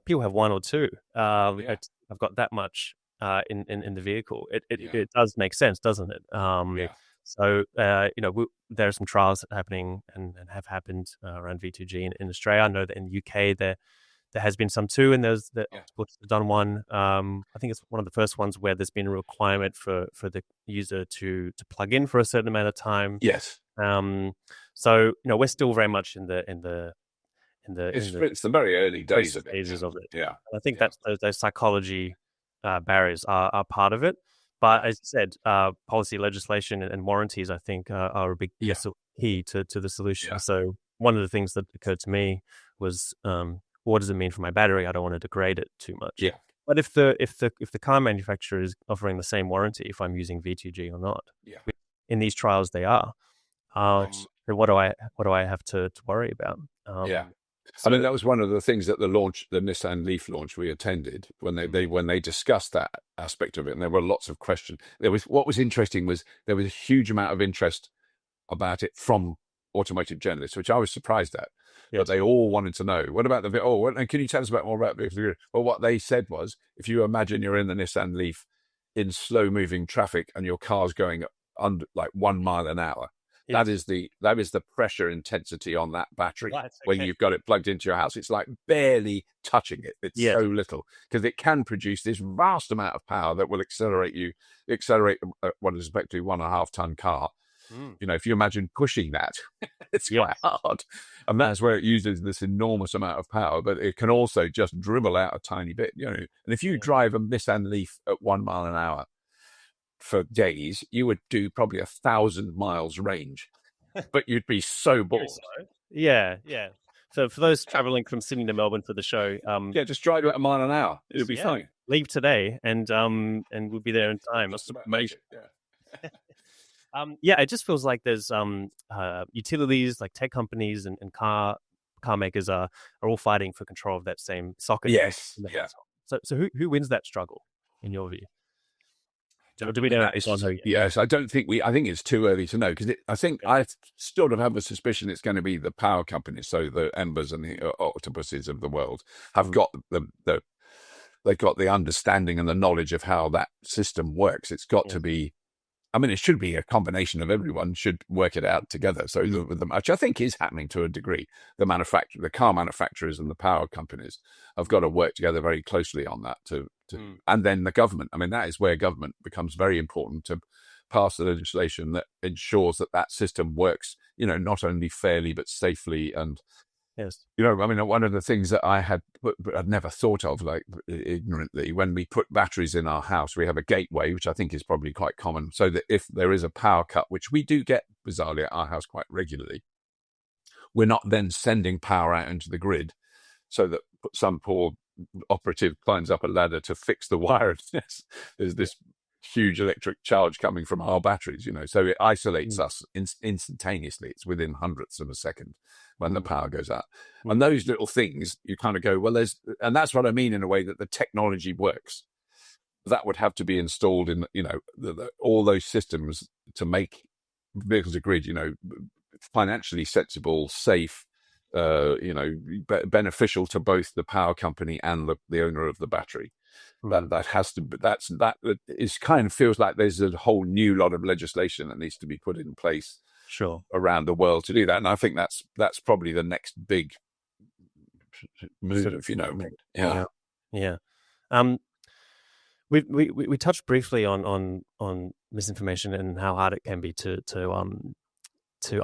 people have 1 or 2. I've got that much. In the vehicle, it does make sense, doesn't it? So there are some trials happening and have happened around V2G in Australia. I know that in the UK they're there has been some too, and there's the Yeah. Octopus has done one. I think it's one of the first ones where there's been a requirement for the user to plug in for a certain amount of time. Yes. So we're still very much in the It's the very early days of it. phases of it. Yeah. I think that's those psychology barriers are part of it. But as you said, policy legislation and warranties, I think, are a big key to the solution. Yeah. So one of the things that occurred to me was, what does it mean for my battery? I don't want to degrade it too much. Yeah. But if the car manufacturer is offering the same warranty, if I'm using V2G or not, in these trials they are, then what do I have to worry about? I mean, that was one of the things at the Nissan Leaf launch we attended when they discussed that aspect of it, and there were lots of questions. What was interesting was there was a huge amount of interest about it from automotive journalists, which I was surprised at. Yes. But they all wanted to know, what about and can you tell us more about this? Well, what they said was, if you imagine you're in the Nissan Leaf in slow moving traffic and your car's going under like 1 mile an hour. That is the pressure intensity on that battery when you've got it plugged into your house. It's like barely touching it. It's so little, because it can produce this vast amount of power that will accelerate what is effectively 1.5 ton car. If you imagine pushing that, it's quite hard. And that's where it uses this enormous amount of power, but it can also just dribble out a tiny bit, And if you drive a Nissan Leaf at 1 mile an hour for days, you would do probably 1,000 miles range, but you'd be so bored. Yeah. So for those traveling from Sydney to Melbourne for the show, just drive at 1 mile an hour. It'll be fine. Leave today, and we'll be there in time. That's amazing. It just feels like there's utilities, like tech companies and car makers are all fighting for control of that same socket. Yes. So who wins that struggle in your view? Do we know? Yes, I don't think I think it's too early to know, because I think I sort of have a suspicion it's going to be the power companies. So the Embers and the Octopuses of the world have got they've got the understanding and the knowledge of how that system works. It's got to be. I mean, it should be a combination of everyone should work it out together. So, which I think is happening to a degree. The car manufacturers and the power companies have got to work together very closely on that and then the government. I mean, that is where government becomes very important, to pass the legislation that ensures that system works, not only fairly, but safely. And, I mean, one of the things that I'd never thought of, like ignorantly, when we put batteries in our house, we have a gateway, which I think is probably quite common, so that if there is a power cut, which we do get bizarrely at our house quite regularly, we're not then sending power out into the grid, so that some poor operative climbs up a ladder to fix the wire. There's this huge electric charge coming from our batteries, so it isolates us instantaneously. It's within hundredths of a second when the power goes out. And those little things, you kind of go, well, and that's what I mean in a way, that the technology works. That would have to be installed in, all those systems to make vehicles to grid, financially sensible, safe, beneficial to both the power company and the owner of the battery. That has to be, that is kind of feels like there's a whole new lot of legislation that needs to be put in place around the world to do that. And I think that's probably the next big move, We touched briefly on misinformation and how hard it can be to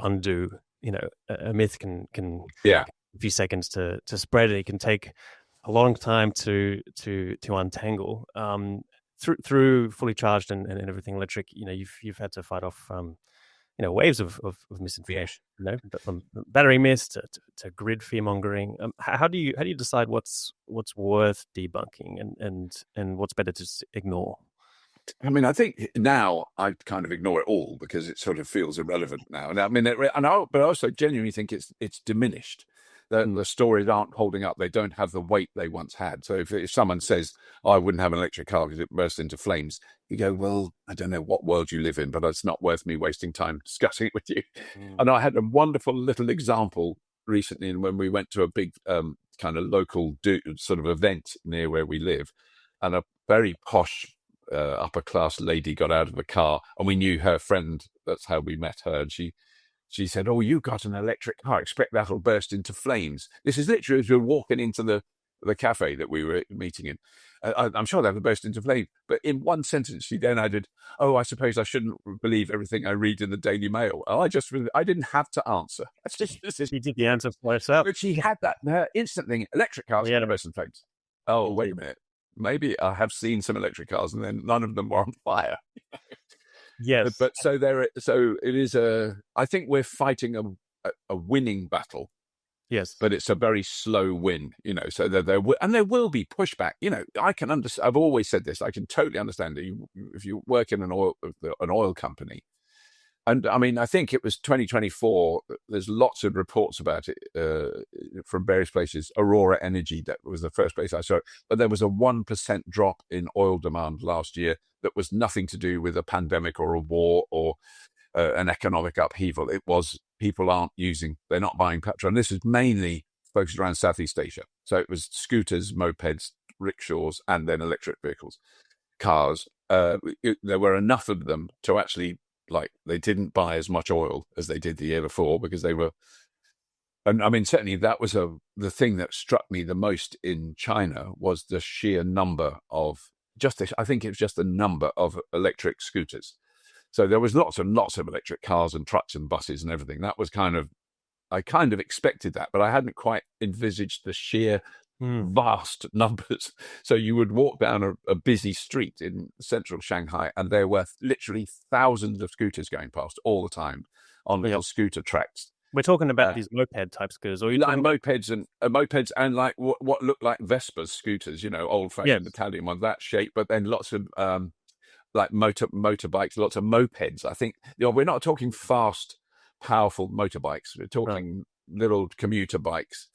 undo. A myth can a few seconds to spread it. It can take a long time to untangle. Through fully charged and everything electric, you've had to fight off waves of misinformation. From battery myths to grid fear mongering. How do you decide what's worth debunking and what's better to ignore? I mean, I think now I kind of ignore it all because it sort of feels irrelevant now. And I mean, but I also genuinely think it's diminished. The stories aren't holding up. They don't have the weight they once had. So if someone says, I wouldn't have an electric car because it bursts into flames, you go, well, I don't know what world you live in, but it's not worth me wasting time discussing it with you. And I had a wonderful little example recently when we went to a big kind of local sort of event near where we live, and a very posh upper class lady got out of the car, and we knew her friend. That's how we met her. And she said, "Oh, you got an electric car. Expect that'll burst into flames." This is literally as we're walking into the the cafe that we were meeting in. I'm sure that would burst into flames. But in one sentence, she then added, "Oh, I suppose I shouldn't believe everything I read in the Daily Mail." I didn't have to answer. She did the answer for herself. But she had that instantly. Electric cars Yeah. burst into flames. Oh, wait a minute. Maybe I have seen some electric cars, and then none of them were on fire. Yes. But so it is I think we're fighting a winning battle. Yes. But it's a very slow win, so there will be pushback. I can understand. I've always said this. I can totally understand it. If you work in an oil company, and I mean, I think it was 2024. There's lots of reports about it from various places. Aurora Energy, that was the first place I saw it. But there was a 1% drop in oil demand last year that was nothing to do with a pandemic or a war or an economic upheaval. It was they're not buying petrol. And this is mainly focused around Southeast Asia. So it was scooters, mopeds, rickshaws, and then electric vehicles, cars. There were enough of them to actually, they didn't buy as much oil as they did the year before because they were. And I mean, certainly that was the thing that struck me the most in China was the sheer number of I think it was just the number of electric scooters. So there was lots and lots of electric cars and trucks and buses and everything. That was I kind of expected that, but I hadn't quite envisaged the sheer vast numbers. So you would walk down a busy street in central Shanghai and there were literally thousands of scooters going past all the time on little scooter tracks. We're talking about these moped type scooters, or you like mopeds and like what looked like Vespa scooters, old-fashioned Italian ones, that shape, but then lots of like motorbikes, lots of mopeds. I think we're not talking fast, powerful motorbikes. We're talking little commuter bikes,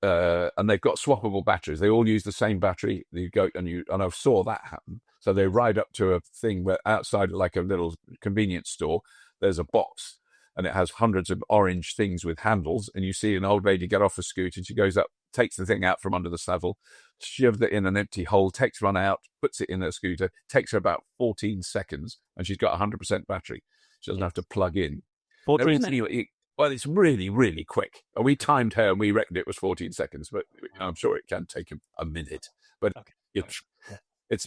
and they've got swappable batteries. They all use the same battery. You go and I saw that happen. So they ride up to a thing where outside, like a little convenience store, there's a box. And it has hundreds of orange things with handles. And you see an old lady get off a scooter and she goes up, takes the thing out from under the saddle, shoves it in an empty hole, takes one out, puts it in her scooter, takes her about 14 seconds, and she's got 100% battery. She doesn't have to plug in. 14 anyway, well, it's really, really quick. We timed her and we reckoned it was 14 seconds, but I'm sure it can take a minute. But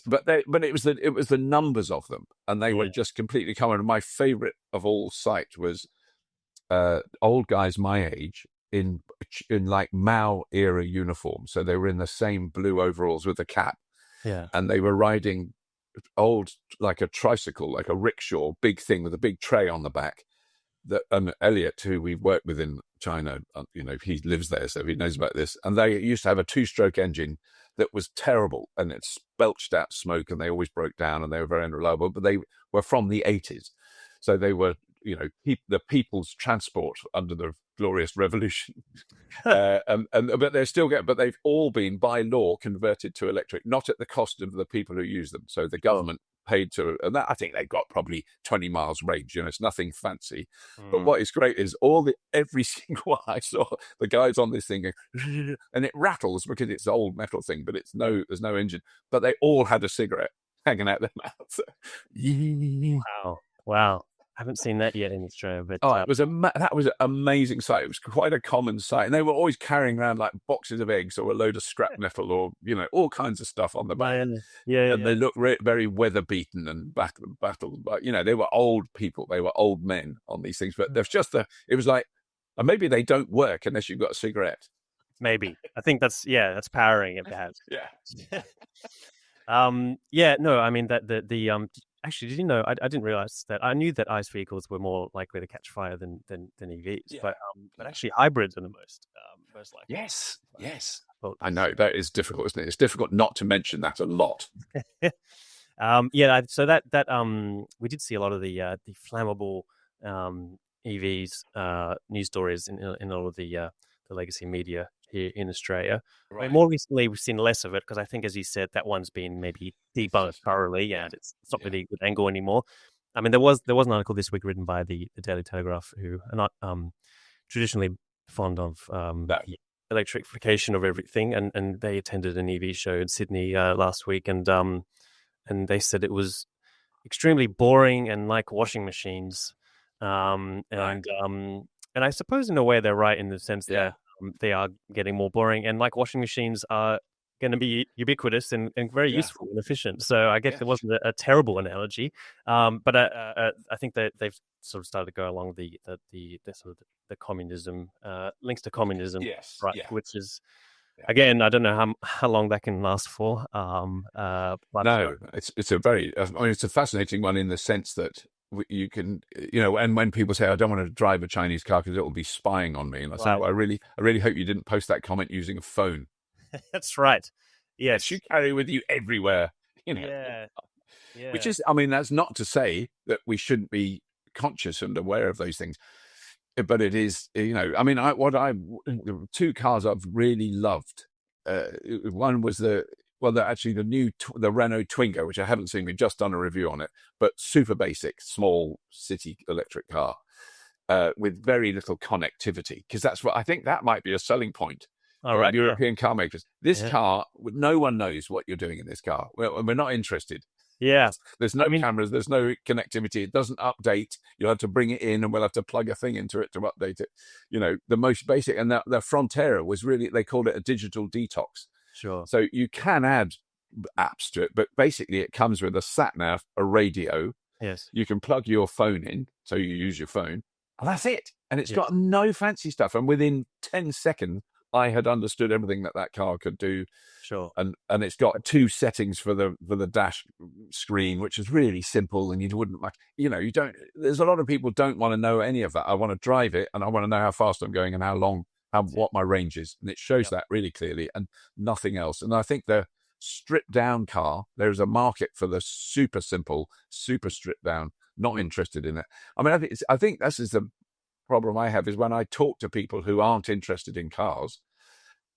but it was the numbers of them, and they were just completely common. And my favorite of all sight was old guys my age in like Mao era uniforms. So they were in the same blue overalls with a cap, and they were riding like a tricycle, like a rickshaw, big thing with a big tray on the back. And Elliot, who we've worked with in China, he lives there, so he knows about this. And they used to have a 2-stroke engine that was terrible, and it belched out smoke, and they always broke down, and they were very unreliable. But they were from the 80s, so they were, the people's transport under the glorious revolution. But they're still but they've all been by law converted to electric, not at the cost of the people who use them. So the government paid to, and that, I think they've got probably 20 miles range. It's nothing fancy. But what is great is every single one I saw, the guys on this thing, and it rattles because it's an old metal thing, but there's no engine. But they all had a cigarette hanging out their mouths. Wow. I haven't seen that yet in Australia, but it was that was an amazing sight. It was quite a common sight, and they were always carrying around like boxes of eggs or a load of scrap metal or all kinds of stuff on the back. And they looked very weather beaten and battled. But they were old people, they were old men on these things. But there's just it was like maybe they don't work unless you've got a cigarette. Maybe I think that's powering it, perhaps. No, I mean that the actually, did you know? I didn't realize that. I knew that ICE vehicles were more likely to catch fire than EVs, but actually hybrids are the most likely. Yes. I know that is difficult, isn't it? It's difficult not to mention that a lot. So that we did see a lot of the flammable EVs news stories in all of the legacy media here in Australia. Right. I mean, more recently, we've seen less of it because I think, as you said, that one's been maybe debunked thoroughly, and it's not really a good angle anymore. I mean, there was an article this week written by the Daily Telegraph, who are not traditionally fond of electrification of everything, and they attended an EV show in Sydney last week, and they said it was extremely boring and like washing machines, and I suppose in a way they're right in the sense that They are getting more boring, and like washing machines are going to be ubiquitous and very Yeah. useful and efficient. So I guess Yeah. it wasn't a terrible analogy, but I think that they've sort of started to go along the sort of the communism links to communism, Yes. right? Yeah. Which is Yeah. again, I don't know how long that can last for. But No, it's a very, I mean, it's a fascinating one in the sense that you can, and when people say, I don't want to drive a Chinese car because it will be spying on me. And I say, right, well, I really hope you didn't post that comment using a phone. that's right. Yes, you Yes, carry with you everywhere, you know, yeah, which yeah. is, I mean, that's not to say that we shouldn't be conscious and aware of those things, but it is, I mean, two cars I've really loved. One was the Renault Twingo, which I haven't seen. We've just done a review on it, but super basic, small city electric car with very little connectivity, because that's what I think that might be a selling point All for right, yeah, European car makers. This yeah, car, no one knows what you're doing in this car. We're not interested. yeah. There's I no mean, cameras. There's no connectivity. It doesn't update. You'll have to bring it in, and we'll have to plug a thing into it to update it. The most basic. And the Frontera was really, they called it a digital detox. sure, So you can add apps to it, but basically it comes with a sat nav, a radio. yes, You can plug your phone in, so you use your phone, and that's it. And it's yes, got no fancy stuff. And within 10 seconds, I had understood everything that car could do. sure, And it's got two settings for the dash screen, which is really simple. And you wouldn't like, you don't. There's a lot of people don't want to know any of that. I want to drive it, and I want to know how fast I'm going and how long, that's it. what my range is, and it shows Yep. that really clearly, and nothing else. And I think the stripped down car, there's a market for the super simple, super stripped down. Not interested in it. I mean, I think this is the problem I have, is when I talk to people who aren't interested in cars.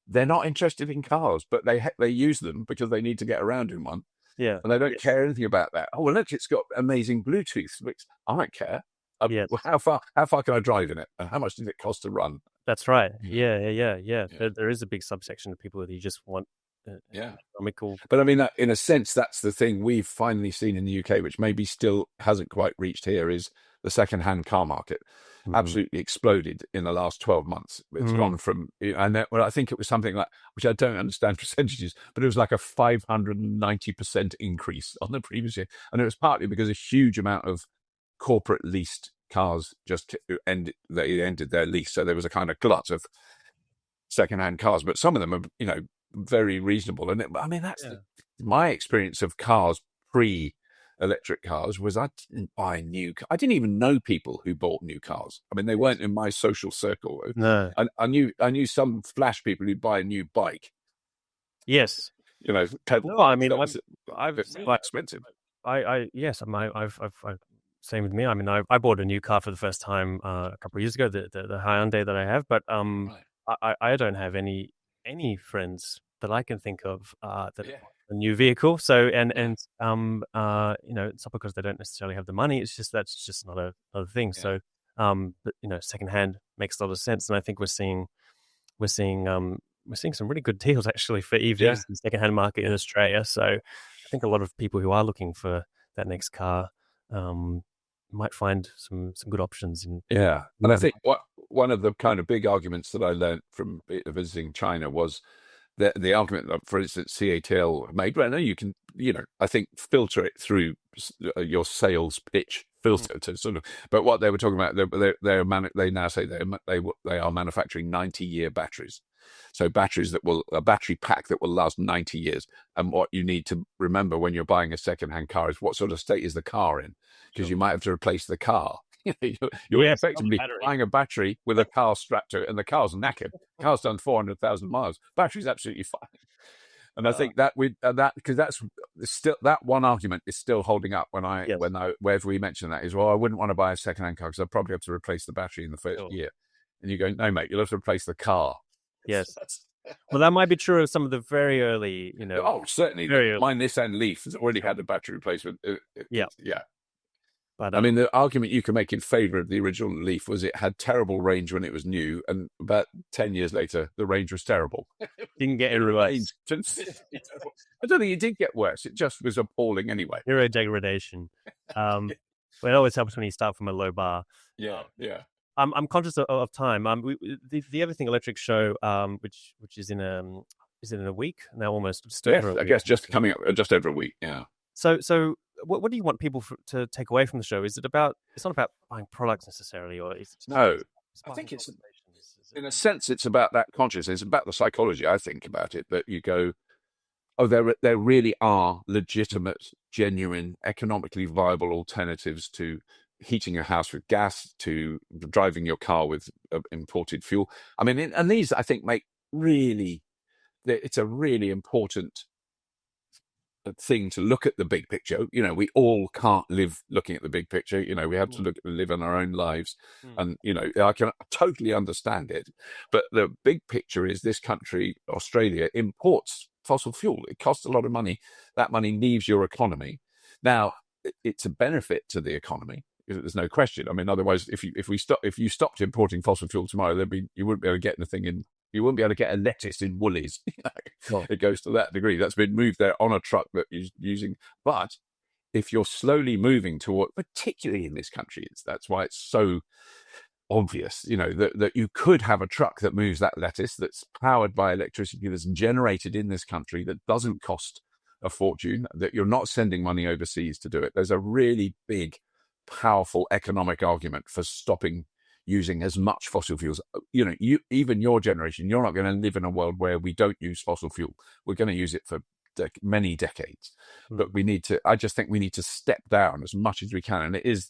They're not interested in cars, but they use them because they need to get around in one, Yeah, and they don't yes, care anything about that. Oh well, look, it's got amazing Bluetooth. Which I don't care. yes. Well, how far can I drive in it? And how much does it cost to run? That's right. Yeah, Yeah. yeah, There is a big subsection of people who just want yeah. economical. But I mean, in a sense, that's the thing we've finally seen in the UK, which maybe still hasn't quite reached here, is the second-hand car market. Mhm. Absolutely exploded in the last 12 months. It's gone from, well, I think it was something like, which I don't understand percentages, but it was like a 590% increase on the previous year. And it was partly because a huge amount of corporate leased cars they ended their lease. So there was a kind of glut of second-hand cars, but some of them are, very reasonable. And I mean, that's Yeah. my experience of cars pre-electric cars was I didn't buy new. I didn't even know people who bought new cars. I mean, they weren't in my social circle. No. I knew some flash people who'd buy a new bike. Yes. Pedal No. I bikes. mean, That was I've quite expensive. yes. I've same with me. I mean, I bought a new car for the first time a couple of years ago. The Hyundai that I have, but Right. I don't have any friends that I can think of that Yeah. bought a new vehicle. So Yeah. it's not because they don't necessarily have the money. It's just that's just not a thing. Yeah. So but secondhand makes a lot of sense, and I think we're seeing some really good deals actually for EVs Yeah. in the secondhand market in Australia. So I think a lot of people who are looking for that next car might find some good options in. Yeah. And I think one of the kind of big arguments that I learned from visiting China was the argument that, for instance, CATL made. Well, no, you can, I think filter it through your sales pitch filter to sort of. But what they were talking about, they now say they are manufacturing 90-year batteries. So a battery pack that will last 90 years. And what you need to remember when you're buying a second-hand car is what sort of state is the car in, because you might have to replace the car. You're Yes, effectively buying a battery with a car strapped to it, and the car's knackered. The car's done 400,000 miles. Battery's absolutely fine. And I think that because that's still, that one argument is still holding up Yes. wherever we mention that is, well, I wouldn't want to buy a second-hand car because I'd probably have to replace the battery in the first year. And you go, no, mate, you'll have to replace the car. Yes. Well, that might be true of some of the very early, Oh, certainly. very early. My Nissan Leaf has already had a battery replacement. Yeah. But I mean, the argument you can make in favour of the original Leaf was it had terrible range when it was new, and about 10 years later, the range was terrible. didn't get any worse. I don't think it did get worse. It just was appalling anyway. Zero degradation. But it always helps when you start from a low bar. Yeah. I'm conscious of time. The Everything Electric show, which is it in a week now, almost just Yes, over a I week. guess just coming up just over a week. Yeah. So what do you want people to take away from the show? Is it about? It's not about buying products necessarily, or is it just No, I sparking think it's conversations? Is it? in a sense it's about that consciousness. It's about the psychology. I think about it that you go, oh, there really are legitimate, genuine, economically viable alternatives to heating your house with gas, to driving your car with imported fuel. I mean, and these I think make really, it's a really important thing to look at the big picture. You know, we all can't live looking at the big picture. You know, we have to live in our own lives, and you know, I can totally understand it. But the big picture is this country, Australia, imports fossil fuel. It costs a lot of money. That money leaves your economy. Now, it's a benefit to the economy. There's no question. I mean, otherwise, if you stopped importing fossil fuel tomorrow, you wouldn't be able to get anything in. You wouldn't be able to get a lettuce in Woolies. It goes to that degree. That's been moved there on a truck that is using. But if you're slowly moving toward, particularly in this country, that's why it's so obvious, you know, that you could have a truck that moves that lettuce that's powered by electricity that's generated in this country that doesn't cost a fortune, that you're not sending money overseas to do it. There's a really big, powerful economic argument for stopping using as much fossil fuels. You know, even your generation, you're not going to live in a world where we don't use fossil fuel. We're going to use it for many decades. But I just think we need to step down as much as we can. And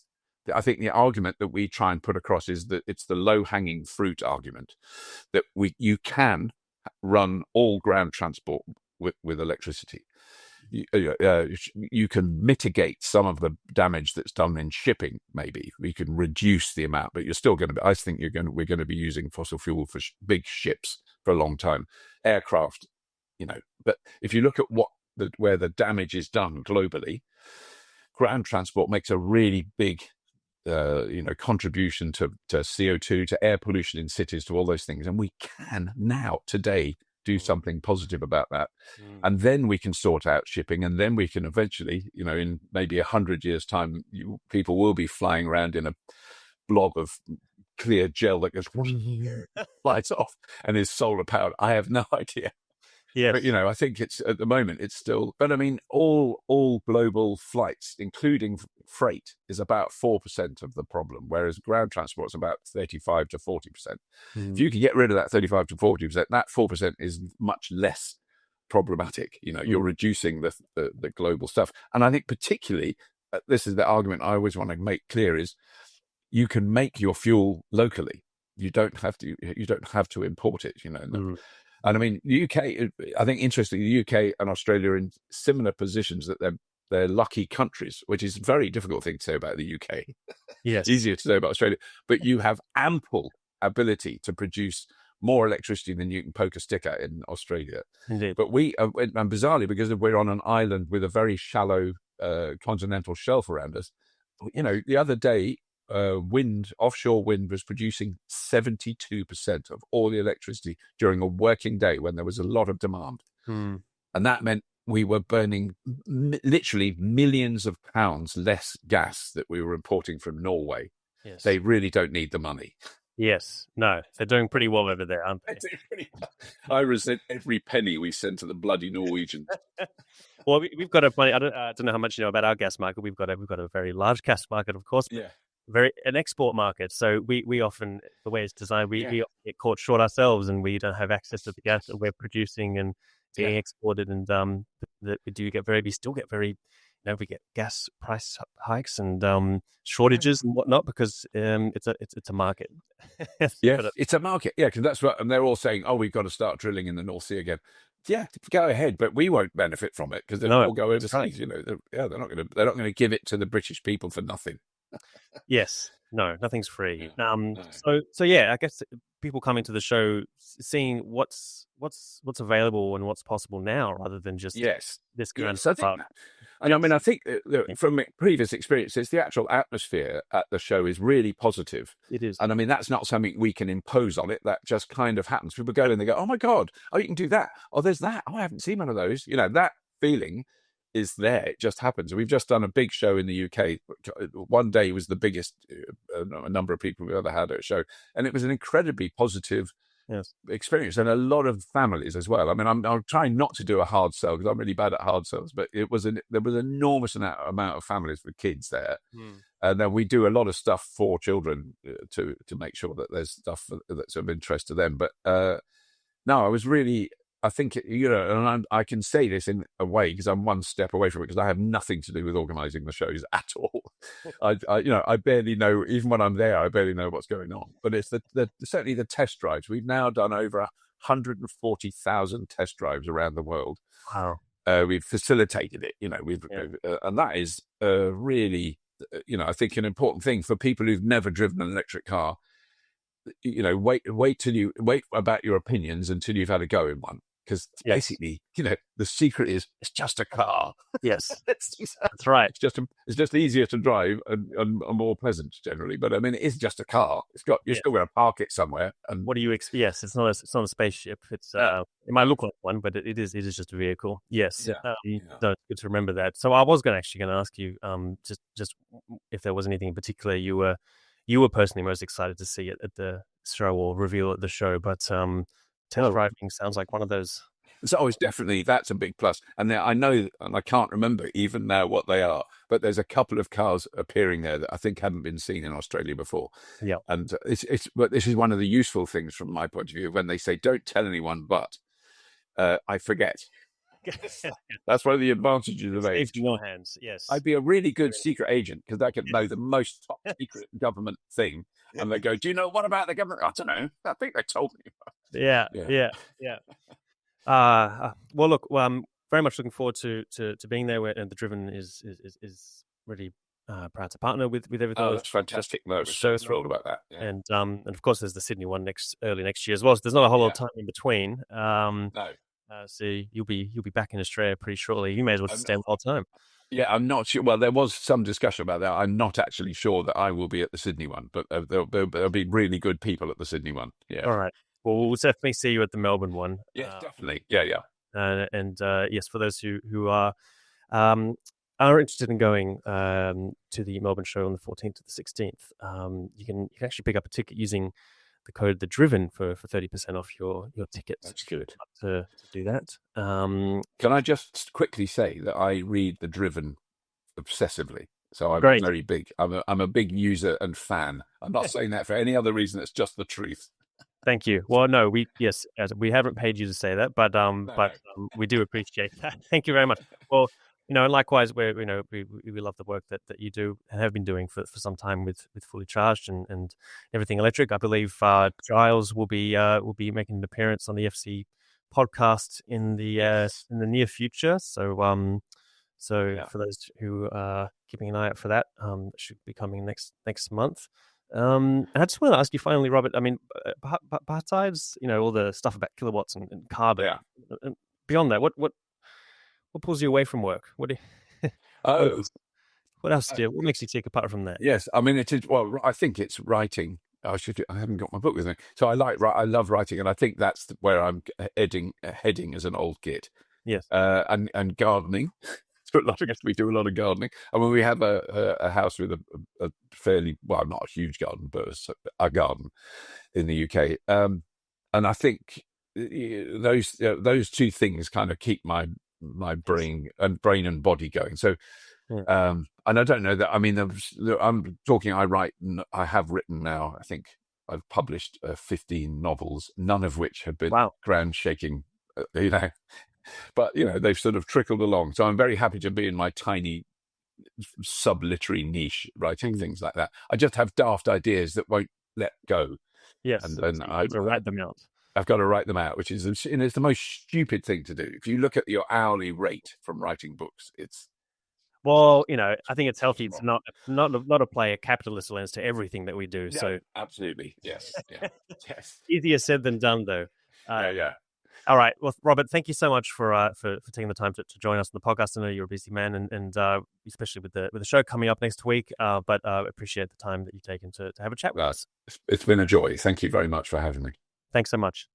I think the argument that we try and put across is that it's the low-hanging fruit argument, that you can run all ground transport with electricity. You can mitigate some of the damage that's done in shipping. Maybe we can reduce the amount, but you're still going to be. I think we're going to be using fossil fuel for big ships for a long time. Aircraft, you know. But if you look at where the damage is done globally, ground transport makes a really big, contribution to CO2, to air pollution in cities, to all those things, and we can now today do something positive about that. And then we can sort out shipping, and then we can eventually, you know, in maybe 100 years' time, people will be flying around in a blob of clear gel that goes lights off and is solar powered. I have no idea. Yes. But, you know, I think it's at the moment it's still, but I mean, all global flights, including freight, is about 4% of the problem, whereas ground transport is about 35 to 40%. If you can get rid of that 35 to 40%, that 4% is much less problematic. You know, you're reducing the global stuff. And I think particularly, this is the argument I always want to make clear, is you can make your fuel locally. You don't have to import it, you know. And I mean, the UK, I think interestingly, the UK and Australia are in similar positions, that they're lucky countries, which is a very difficult thing to say about the UK. Yes. Easier to say about Australia. But you have ample ability to produce more electricity than you can poke a stick at in Australia. Indeed. But and bizarrely, because we're on an island with a very shallow continental shelf around us, you know, the other day, offshore wind was producing 72% of all the electricity during a working day when there was a lot of demand. And that meant we were burning literally millions of pounds less gas that we were importing from Norway. Yes. They really don't need the money. Yes. No, they're doing pretty well over there, aren't they? I resent every penny we send to the bloody Norwegians. Well, we've got a funny. I don't know how much you know about our gas market. We've got a very large gas market, of course. Yeah. An export market. So we often, the way it's designed, we get caught short ourselves, and we don't have access to the gas that we're producing and being exported. And we still get very, we get gas price hikes and shortages and whatnot, because it's a market. Yeah, it's a market. Yeah, because that's what, and they're all saying, oh, we've got to start drilling in the North Sea again. Yeah, go ahead, but we won't benefit from it because they'll all go overseas. Right. You know, they're not going to give it to the British people for nothing. Yes, no, nothing's free. No. So yeah, I guess people coming to the show seeing what's available and what's possible now, rather than just this grand part. And I mean, I think from previous experiences, the actual atmosphere at the show is really positive. It is. And I mean, that's not something we can impose on it. That just kind of happens. People go and they go, oh my God, oh, you can do that. Oh, there's that. Oh, I haven't seen one of those. You know, that feeling is there. It just happens. We've just done a big show in the UK. One day was the biggest number of people we've ever had at a show, and it was an incredibly positive experience, and a lot of families as well. I mean, I'm trying not to do a hard sell because I'm really bad at hard sells, but there was an enormous amount of families with kids there, and then we do a lot of stuff for children to make sure that there's stuff that's of interest to them. But no, I was really. I think, and I can say this in a way because I'm one step away from it because I have nothing to do with organising the shows at all. I barely know, even when I'm there, I barely know what's going on. But it's certainly the test drives. We've now done over 140,000 test drives around the world. Wow. We've facilitated it, and that is really, I think an important thing for people who've never driven an electric car. Wait about your opinions until you've had a go in one. Because basically, the secret is it's just a car. Yes, that's right. It's just easier to drive and more pleasant generally. But I mean, it is just a car. You're still going to park it somewhere. And what do you expect? Yes, it's not a spaceship. It's it might look like one, but it is just a vehicle. Yes, no, it's good to remember that. So I was going to ask you, just if there was anything in particular you were personally most excited to see at the show or reveal at the show, but test driving sounds like one of those. So that's a big plus. And I know, and I can't remember even now what they are, but there's a couple of cars appearing there that I think hadn't been seen in Australia before. Yeah. And but this is one of the useful things from my point of view when they say, don't tell anyone, but I forget. That's one of the advantages of age. In your hands, yes. I'd be a really good secret agent because I could know the most top secret government thing. And they go, do you know what about the government? I don't know. I think they told me. Yeah. Well, look, I'm very much looking forward to being there. And the Driven is really proud to partner with everything. Oh, that's fantastic! No, we're so thrilled about that. Yeah. And of course, there's the Sydney one early next year as well. So there's not a whole lot of time in between. No. So you'll be back in Australia pretty shortly. You may as well stay the whole time. Yeah, I'm not sure. Well, there was some discussion about that. I'm not actually sure that I will be at the Sydney one, but there'll be really good people at the Sydney one. Yeah. All right. Well, we'll definitely see you at the Melbourne one. Yes, definitely. Yeah. And yes, for those who are interested in going to the Melbourne show on the 14th to the 16th, you can actually pick up a ticket using the code The Driven for 30% off your tickets. That's good to do that. Can I just quickly say that I read The Driven obsessively? So I'm very big. I'm a big user and fan. I'm not saying that for any other reason. It's just the truth. Thank you. Well, no, we haven't paid you to say that, but we do appreciate that. Thank you very much. Well, likewise, we love the work that you do and have been doing for some time with Fully Charged and everything electric. I believe Giles will be making an appearance on the FC podcast in the near future. So for those who are keeping an eye out for that, it should be coming next month. And I just want to ask you finally, Robert, I mean, besides, all the stuff about kilowatts and carbon, and beyond that, what pulls you away from work? What else do what makes you tick apart from that? Yes, I mean, it is, well, I think it's writing. I haven't got my book with me. So I love writing, and I think that's where I'm heading as an old git. Yes. And gardening. So we do a lot of gardening. I mean, we have a house with a fairly, well, not a huge garden, but a garden in the UK. And I think those two things kind of keep my brain and body going. So, and I don't know that, I mean, I'm talking, I have written now, I think I've published 15 novels, none of which have been ground shaking, but, they've sort of trickled along. So I'm very happy to be in my tiny sub-literary niche, writing things like that. I just have daft ideas that won't let go. Yes. And then I've got to write them out. I've got to write them out, which is, it's the most stupid thing to do. If you look at your hourly rate from writing books, it's... Well, I think it's healthy to not apply a capitalist lens to everything that we do. Yeah, so absolutely. Yes. Yeah. Yes. Easier said than done, though. Yeah. All right. Well, Robert, thank you so much for taking the time to join us on the podcast. I know you're a busy man, and especially with the show coming up next week. But appreciate the time that you've taken to have a chat with us. It's been a joy. Thank you very much for having me. Thanks so much.